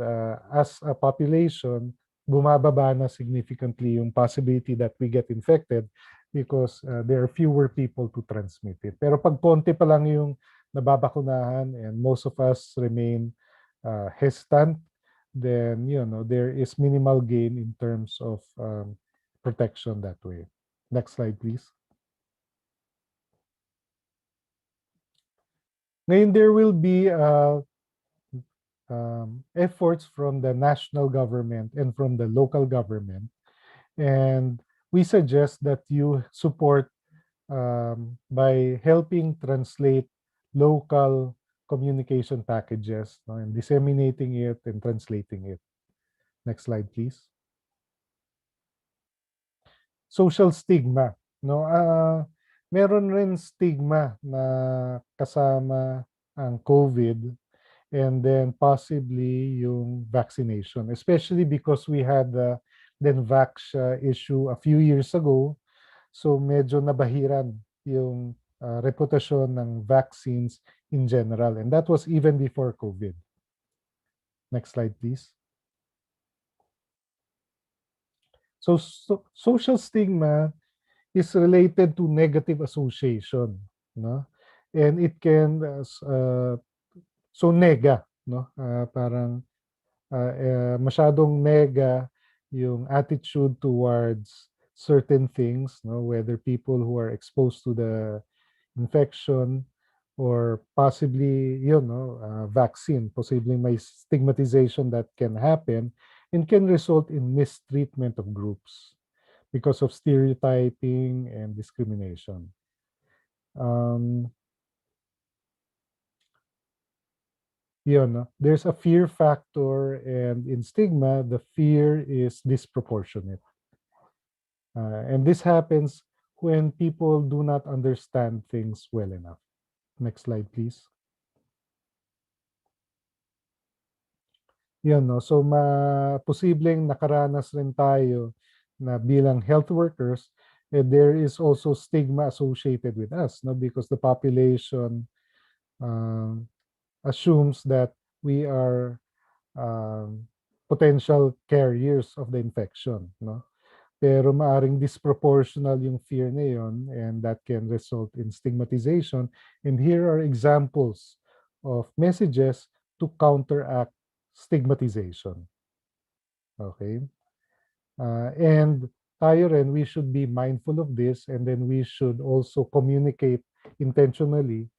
as a population, bumababa na significantly yung possibility that we get infected because there are fewer people to transmit it. Pero pag konti pa lang yung nababakunahan and most of us remain hesitant, then there is minimal gain in terms of protection that way. Next slide, please. Ngayon, there will be efforts from the national government and from the local government. And we suggest that you support by helping translate local communication packages, no, and disseminating it and translating it. Next slide, please. Social stigma. No, meron rin stigma na kasama ang COVID and then possibly yung vaccination, especially because we had the Vax issue a few years ago. So medyo nabahiran yung reputasyon ng vaccines in general. And that was even before COVID. Next slide, please. So social stigma is related to negative association, no? And it can so nega, no? Parang masyadong nega yung attitude towards certain things, no? Whether people who are exposed to the infection or possibly, vaccine, possibly may stigmatization that can happen and can result in mistreatment of groups because of stereotyping and discrimination. There's a fear factor, and in stigma, the fear is disproportionate. And this happens when people do not understand things well enough. Next slide, please. So posibleng nakaranas rin tayo na bilang health workers, there is also stigma associated with us, no? Because the population assumes that we are potential carriers of the infection, no? Pero maaring disproportional yung fear na yun, and that can result in stigmatization. And here are examples of messages to counteract stigmatization. Okay? And tayo rin, we should be mindful of this, and then we should also communicate intentionally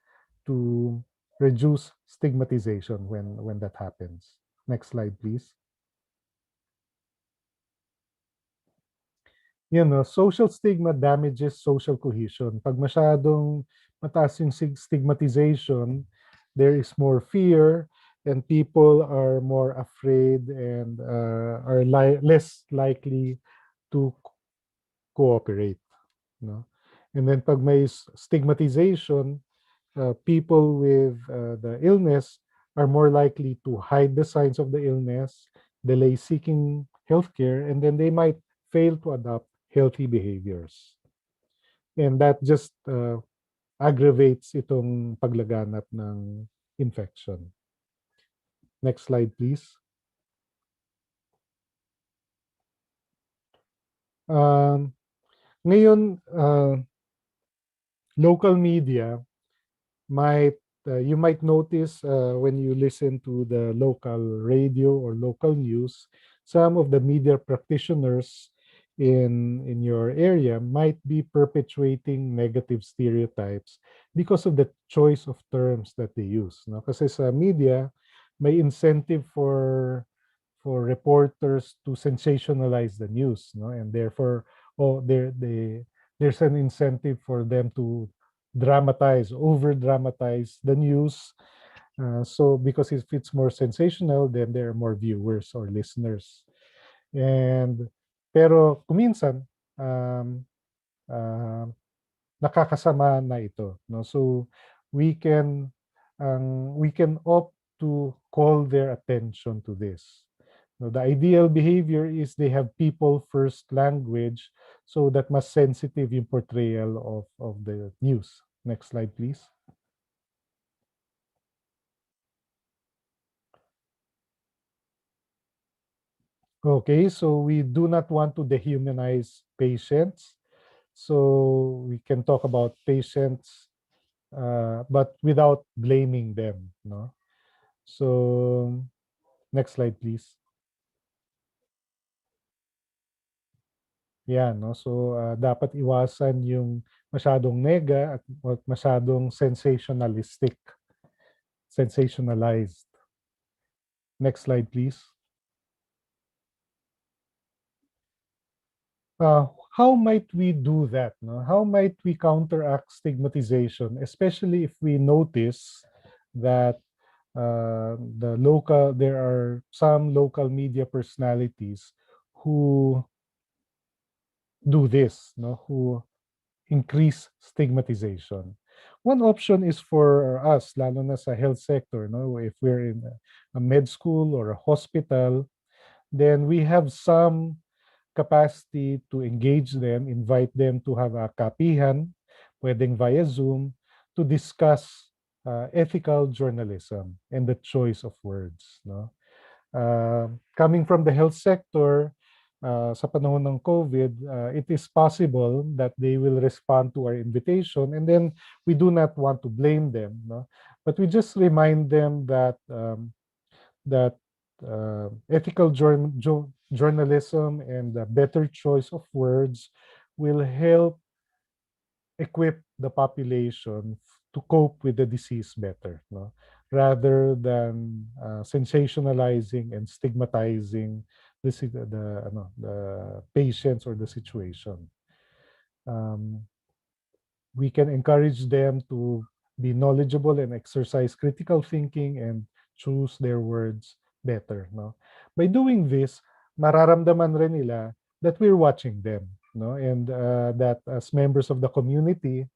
to reduce stigmatization when that happens. Next slide, please. Social stigma damages social cohesion. Pag masyadong mataas yung stigmatization, there is more fear, and people are more afraid and are less likely to cooperate. No? And then pag may stigmatization, people with the illness are more likely to hide the signs of the illness, delay seeking healthcare, and then they might fail to adopt healthy behaviors. And that just aggravates itong paglaganap ng infection. Next slide, please. Ngayon, local media you might notice when you listen to the local radio or local news, some of the media practitioners in your area might be perpetuating negative stereotypes because of the choice of terms that they use. No? Kasi sa media, may incentive for reporters to sensationalize the news, no? And therefore, they there's an incentive for them to dramatize, over dramatize the news. So because if it's more sensational, then there are more viewers or listeners. And pero kuminsan nakakasama na ito, no? So we can opt to call their attention to this. No, the ideal behavior is they have people first language, so that mas sensitive yung portrayal of the news. Next slide, please. Okay, so we do not want to dehumanize patients. So we can talk about patients, but without blaming them. No? So next slide, please. Yan, no? So dapat iwasan yung masyadong nega at masyadong sensationalized. Next slide, please. How might we do that? No? How might we counteract stigmatization, especially if we notice that there are some local media personalities who do this, no? Who increase stigmatization. One option is for us, lalo na sa health sector, no? If we're in a med school or a hospital, then we have some capacity to engage them, invite them to have a kapihan, pwedeng via Zoom, to discuss ethical journalism and the choice of words. No? Coming from the health sector, sa panahon ng COVID, it is possible that they will respond to our invitation, and then we do not want to blame them. No? But we just remind them that ethical journalism and a better choice of words will help equip the population to cope with the disease better, no? Rather than sensationalizing and stigmatizing the patients or the situation. We can encourage them to be knowledgeable and exercise critical thinking and choose their words better. No? By doing this, mararamdaman rin nila that we're watching them. No? And that as members of the community,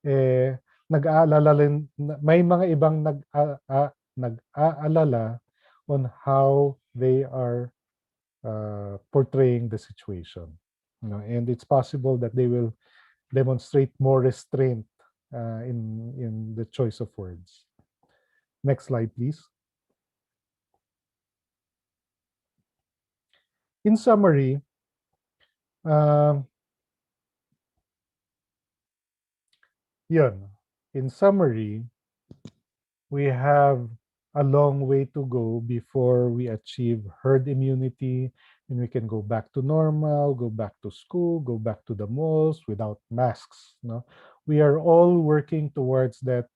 nag-aalala rin, may mga ibang nag-aalala on how they are portraying the situation. No? And it's possible that they will demonstrate more restraint in the choice of words. Next slide, please. In summary, in summary, we have a long way to go before we achieve herd immunity and we can go back to normal, go back to school, go back to the malls without masks. No? We are all working towards that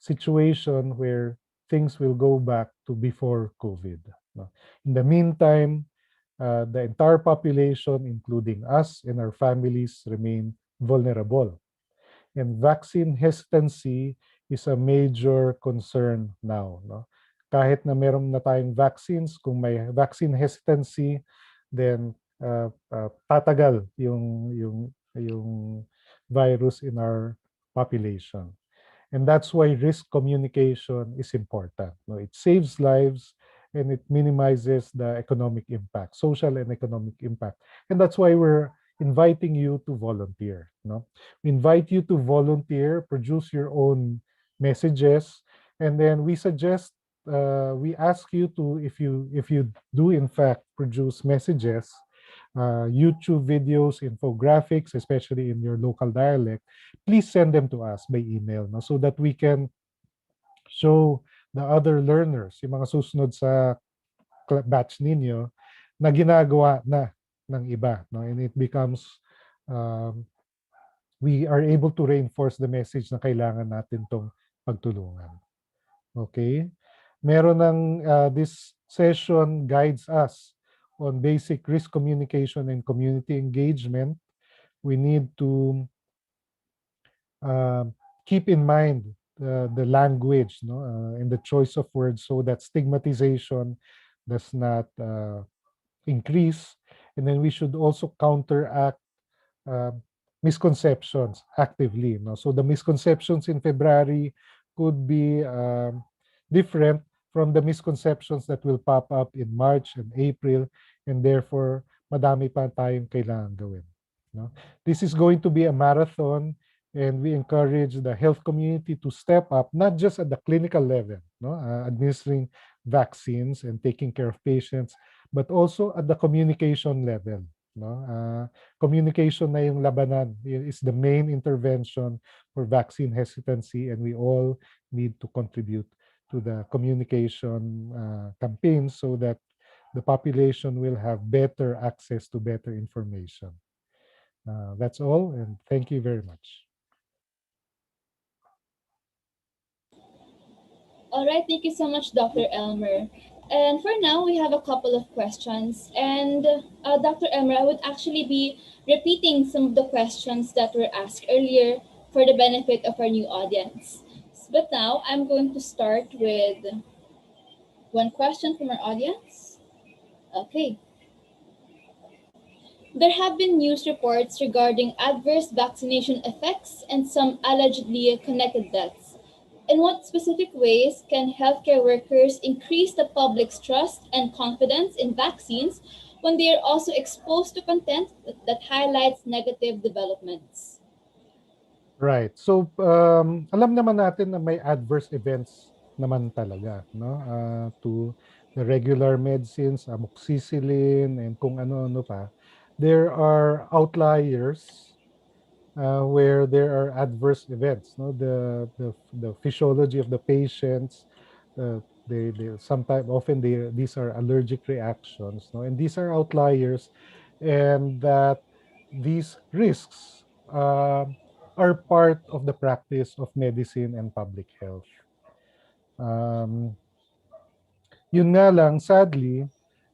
situation where things will go back to before COVID. No? In the meantime, the entire population, including us and our families, remain vulnerable. And vaccine hesitancy is a major concern now. No? Kahit na meron na tayong vaccines, kung may vaccine hesitancy, then tatagal yung virus in our population. And that's why risk communication is important. No? It saves lives and it minimizes the economic impact, social and economic impact. And that's why we're inviting you to volunteer. No? We invite you to volunteer, produce your own messages, and then we suggest, we ask you to, if you do in fact produce messages, YouTube videos, infographics, especially in your local dialect, please send them to us by email, no? So that we can show the other learners, yung mga susunod sa batch ninyo, na ginagawa na ng iba. No? And it becomes, we are able to reinforce the message na kailangan natin tong pagtulungan. Okay? Meron ng, this session guides us on basic risk communication and community engagement. we need to keep in mind the language, no, and the choice of words, so that stigmatization does not increase. And then we should also counteract uh, misconceptions actively. No? So the misconceptions in February could be different from the misconceptions that will pop up in March and April, and therefore madami pa tayong kailangan gawin. No? This is going to be a marathon, and we encourage the health community to step up, not just at the clinical level, no? Administering vaccines and taking care of patients, but also at the communication level. No? Communication na yung labanan is the main intervention for vaccine hesitancy, and we all need to contribute to the communication campaign so that the population will have better access to better information. That's all, and thank you very much. All right, thank you so much, Dr. Elmer. And for now, we have a couple of questions. And Dr. Elmer, I would actually be repeating some of the questions that were asked earlier for the benefit of our new audience. But now, I'm going to start with one question from our audience. Okay. There have been news reports regarding adverse vaccination effects and some allegedly connected deaths. In what specific ways can healthcare workers increase the public's trust and confidence in vaccines when they are also exposed to content that highlights negative developments? Right. So, alam naman natin na may adverse events naman talaga, no? To the regular medicines, amoxicillin, and kung ano-ano pa. There are outliers where there are adverse events. No, the physiology of the patients, they sometimes often these are allergic reactions. No, and these are outliers, and that these risks are part of the practice of medicine and public health. Yun nga lang, sadly,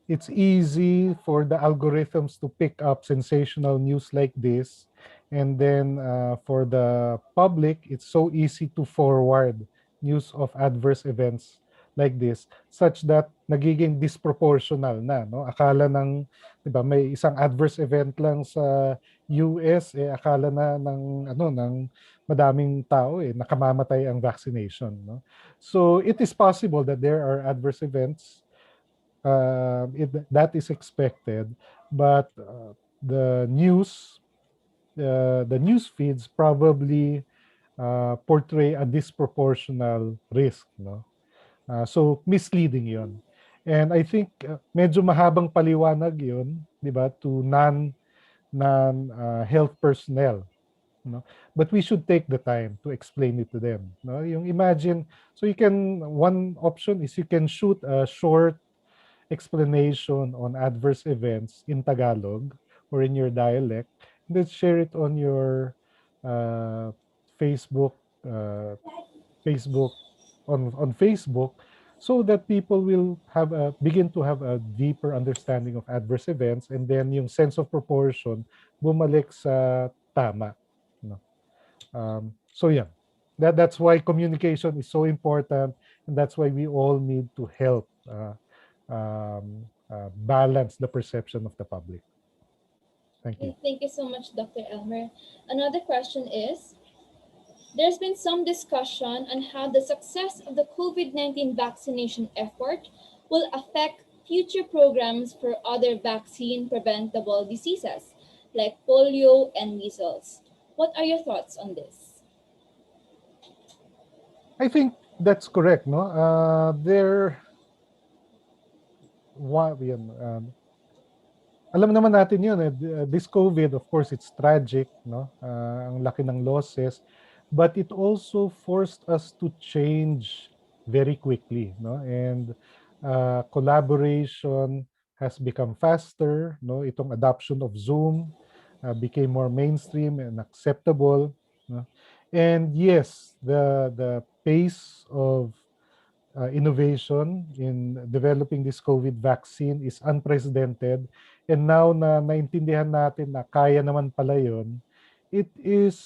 it's easy for the algorithms to pick up sensational news like this, and then for the public, it's so easy to forward news of adverse events like this, such that nagiging disproportional na, no? Akala ng, 'di ba, may isang adverse event lang sa US, akala na ng madaming tao nakamamatay ang vaccination, no? So it is possible that there are adverse events that is expected, but the news feeds probably portray a disproportional risk, no? So misleading 'yon. And I think medyo mahabang paliwanag 'yon, 'di ba, to health personnel, no? But we should take the time to explain it to them, no? Yung imagine, so one option is you can shoot a short explanation on adverse events in Tagalog or in your dialect, and then share it on your uh, Facebook, uh, Facebook on Facebook, so that people will begin to have a deeper understanding of adverse events, and then yung sense of proportion bumalik sa tama, no? So yeah, that's why communication is so important, and that's why we all need to help balance the perception of the public. Thank you. Thank you so much, Dr. Elmer. Another question is, there's been some discussion on how the success of the COVID-19 vaccination effort will affect future programs for other vaccine-preventable diseases like polio and measles. What are your thoughts on this? I think that's correct, no? Alam naman natin yun, this COVID, of course, it's tragic, no? Ang laki ng losses, but it also forced us to change very quickly, no? And collaboration has become faster, no? Itong adoption of Zoom became more mainstream and acceptable, no? And yes, the pace of innovation in developing this COVID vaccine is unprecedented, And now na naintindihan natin na kaya naman pala yun, it is,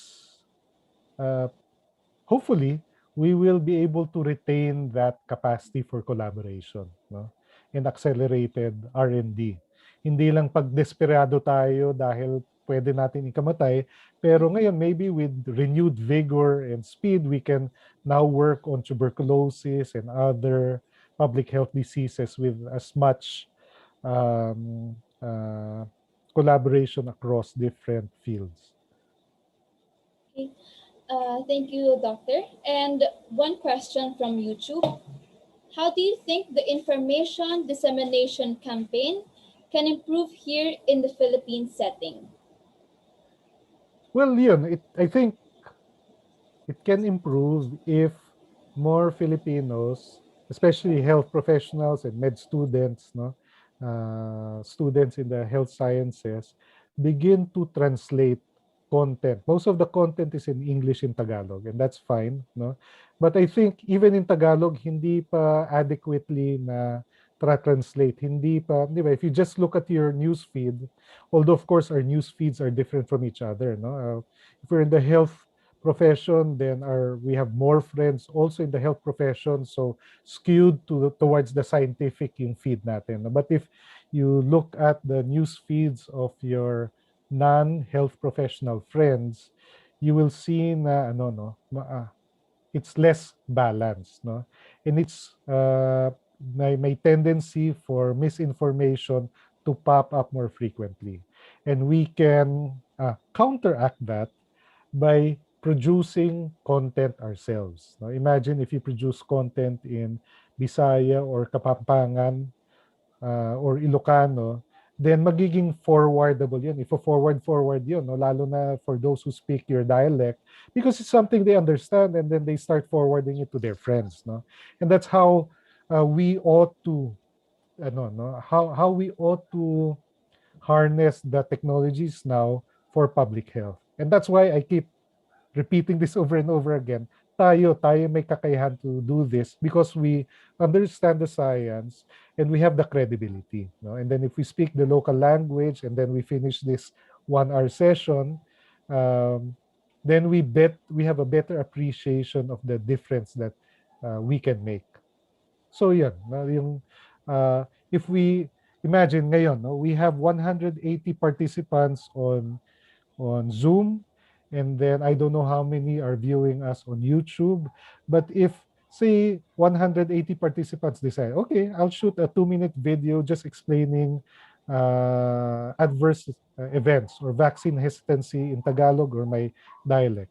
hopefully, we will be able to retain that capacity for collaboration, no? And accelerated R&D. Hindi lang pag desperado tayo dahil pwede natin ikamatay, pero ngayon maybe with renewed vigor and speed, we can now work on tuberculosis and other public health diseases with as much collaboration across different fields. Okay. Thank you, Doctor. And one question from YouTube. How do you think the information dissemination campaign can improve here in the Philippine setting? Well, yun, I think it can improve if more Filipinos, especially health professionals and med students, no, students in the health sciences, begin to translate content. Most of the content is in English and Tagalog, and that's fine, no. But I think even in Tagalog, hindi pa adequately na translate. Hindi pa, di ba? If you just look at your news feed, although of course our news feeds are different from each other, no. If we're in the health profession, then we have more friends also in the health profession, so skewed towards the scientific yung feed natin. But if you look at the news feeds of your non-health professional friends, you will see na it's less balanced, no? And it's may tendency for misinformation to pop up more frequently. And we can counteract that by producing content ourselves. Now, imagine if you produce content in Bisaya or Kapampangan or Ilocano, then magiging forwardable yun. If forward yun, no? Lalo na for those who speak your dialect, because it's something they understand, and then they start forwarding it to their friends. No? And that's how we ought to, how we ought to harness the technologies now for public health. And that's why I keep repeating this over and over again. Tayo may kakayahan to do this because we understand the science and we have the credibility. No? And then if we speak the local language and then we finish this 1-hour session, then we have a better appreciation of the difference that we can make. So yan, if we imagine ngayon, no, we have 180 participants on Zoom, and then I don't know how many are viewing us on YouTube. But if, say, 180 participants decide, okay, I'll shoot a 2-minute video just explaining adverse events or vaccine hesitancy in Tagalog or my dialect.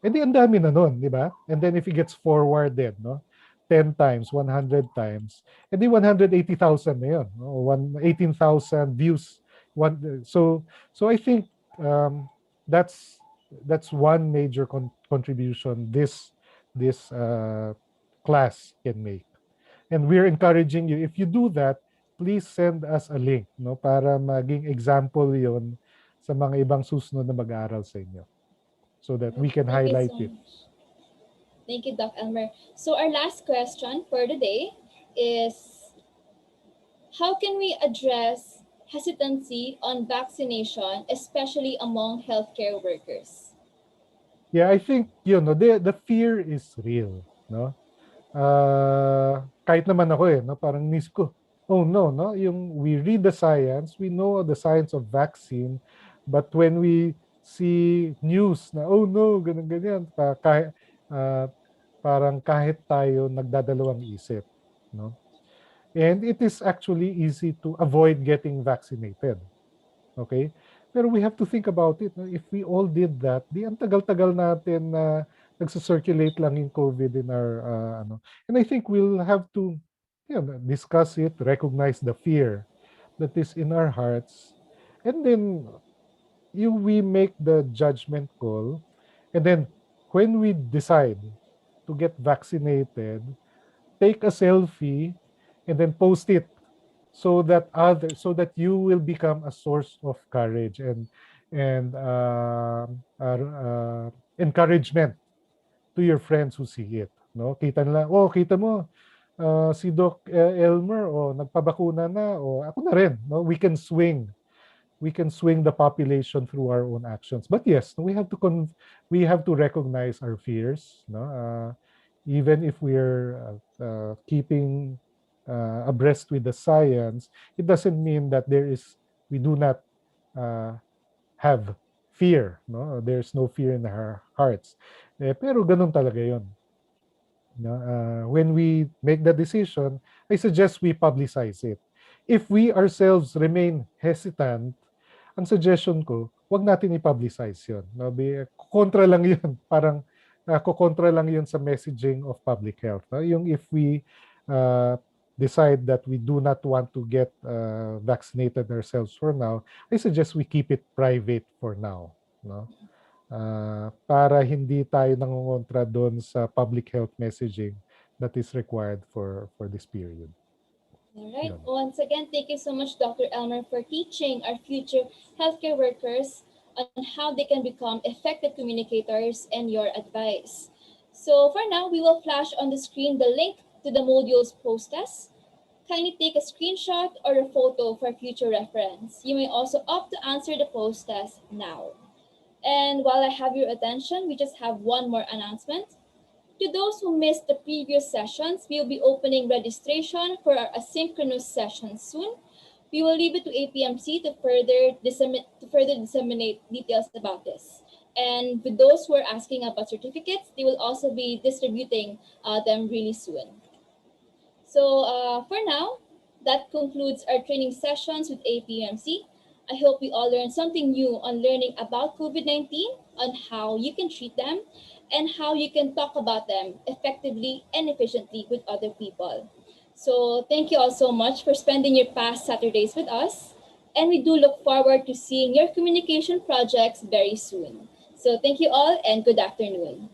Eh di ang dami na nun, di ba? And then if it gets forwarded, no? 10 times, 100 times, eh di 180,000 na yun, no? 18,000 views. So I think that's one major contribution this class can make. And we're encouraging you, if you do that, please send us a link, no, para maging example yon sa mga ibang susunod na mag-aaral sa inyo, so that we can highlight it. Thank you, Doc Elmer. So our last question for the day is, how can we address hesitancy on vaccination, especially among healthcare workers? Yeah, I think the fear is real, no. Kahit naman ako no, parang nisip ko, oh no, we read the science, we know the science of vaccine, but when we see news na oh no, ganyan, parang kahit tayo nagdadalawang isip, no. And it is actually easy to avoid getting vaccinated. Okay? Pero we have to think about it. If we all did that, di ang tagal-tagal natin na nagsa-circulate lang yung COVID in our And I think we'll have to discuss it, recognize the fear that is in our hearts, and then we make the judgment call. And then when we decide to get vaccinated, take a selfie and then post it so that you will become a source of courage and encouragement to your friends who see it. No, kita mo si Doc Elmer nagpabakuna na, ako na rin. No, we can swing we can swing the population through our own actions. But yes, we have to recognize our fears. No, even if we're keeping abreast with the science, it doesn't mean that we do not have fear. No, there's no fear in our hearts. Pero ganun talaga yon. No? When we make the decision, I suggest we publicize it. If we ourselves remain hesitant, ang suggestion ko, wag natin i-publicize yun. No? Kontra lang yun. Parang kukontra lang yun sa messaging of public health. No? Yung if we decide that we do not want to get vaccinated ourselves for now, I suggest we keep it private for now. No? Para hindi tayo nangongontra doon sa public health messaging that is required for this period. All right. Once again, thank you so much, Dr. Elmer, for teaching our future healthcare workers on how they can become effective communicators and your advice. So for now, we will flash on the screen the link to the module's post-test. Kindly take a screenshot or a photo for future reference. You may also opt to answer the post-test now. And while I have your attention, we just have one more announcement. To those who missed the previous sessions, we will be opening registration for our asynchronous sessions soon. We will leave it to APMC to further disseminate details about this. And with those who are asking about certificates, they will also be distributing them really soon. So for now, that concludes our training sessions with APMC. I hope we all learned something new on learning about COVID-19, on how you can treat them, and how you can talk about them effectively and efficiently with other people. So thank you all so much for spending your past Saturdays with us. And we do look forward to seeing your communication projects very soon. So thank you all and good afternoon.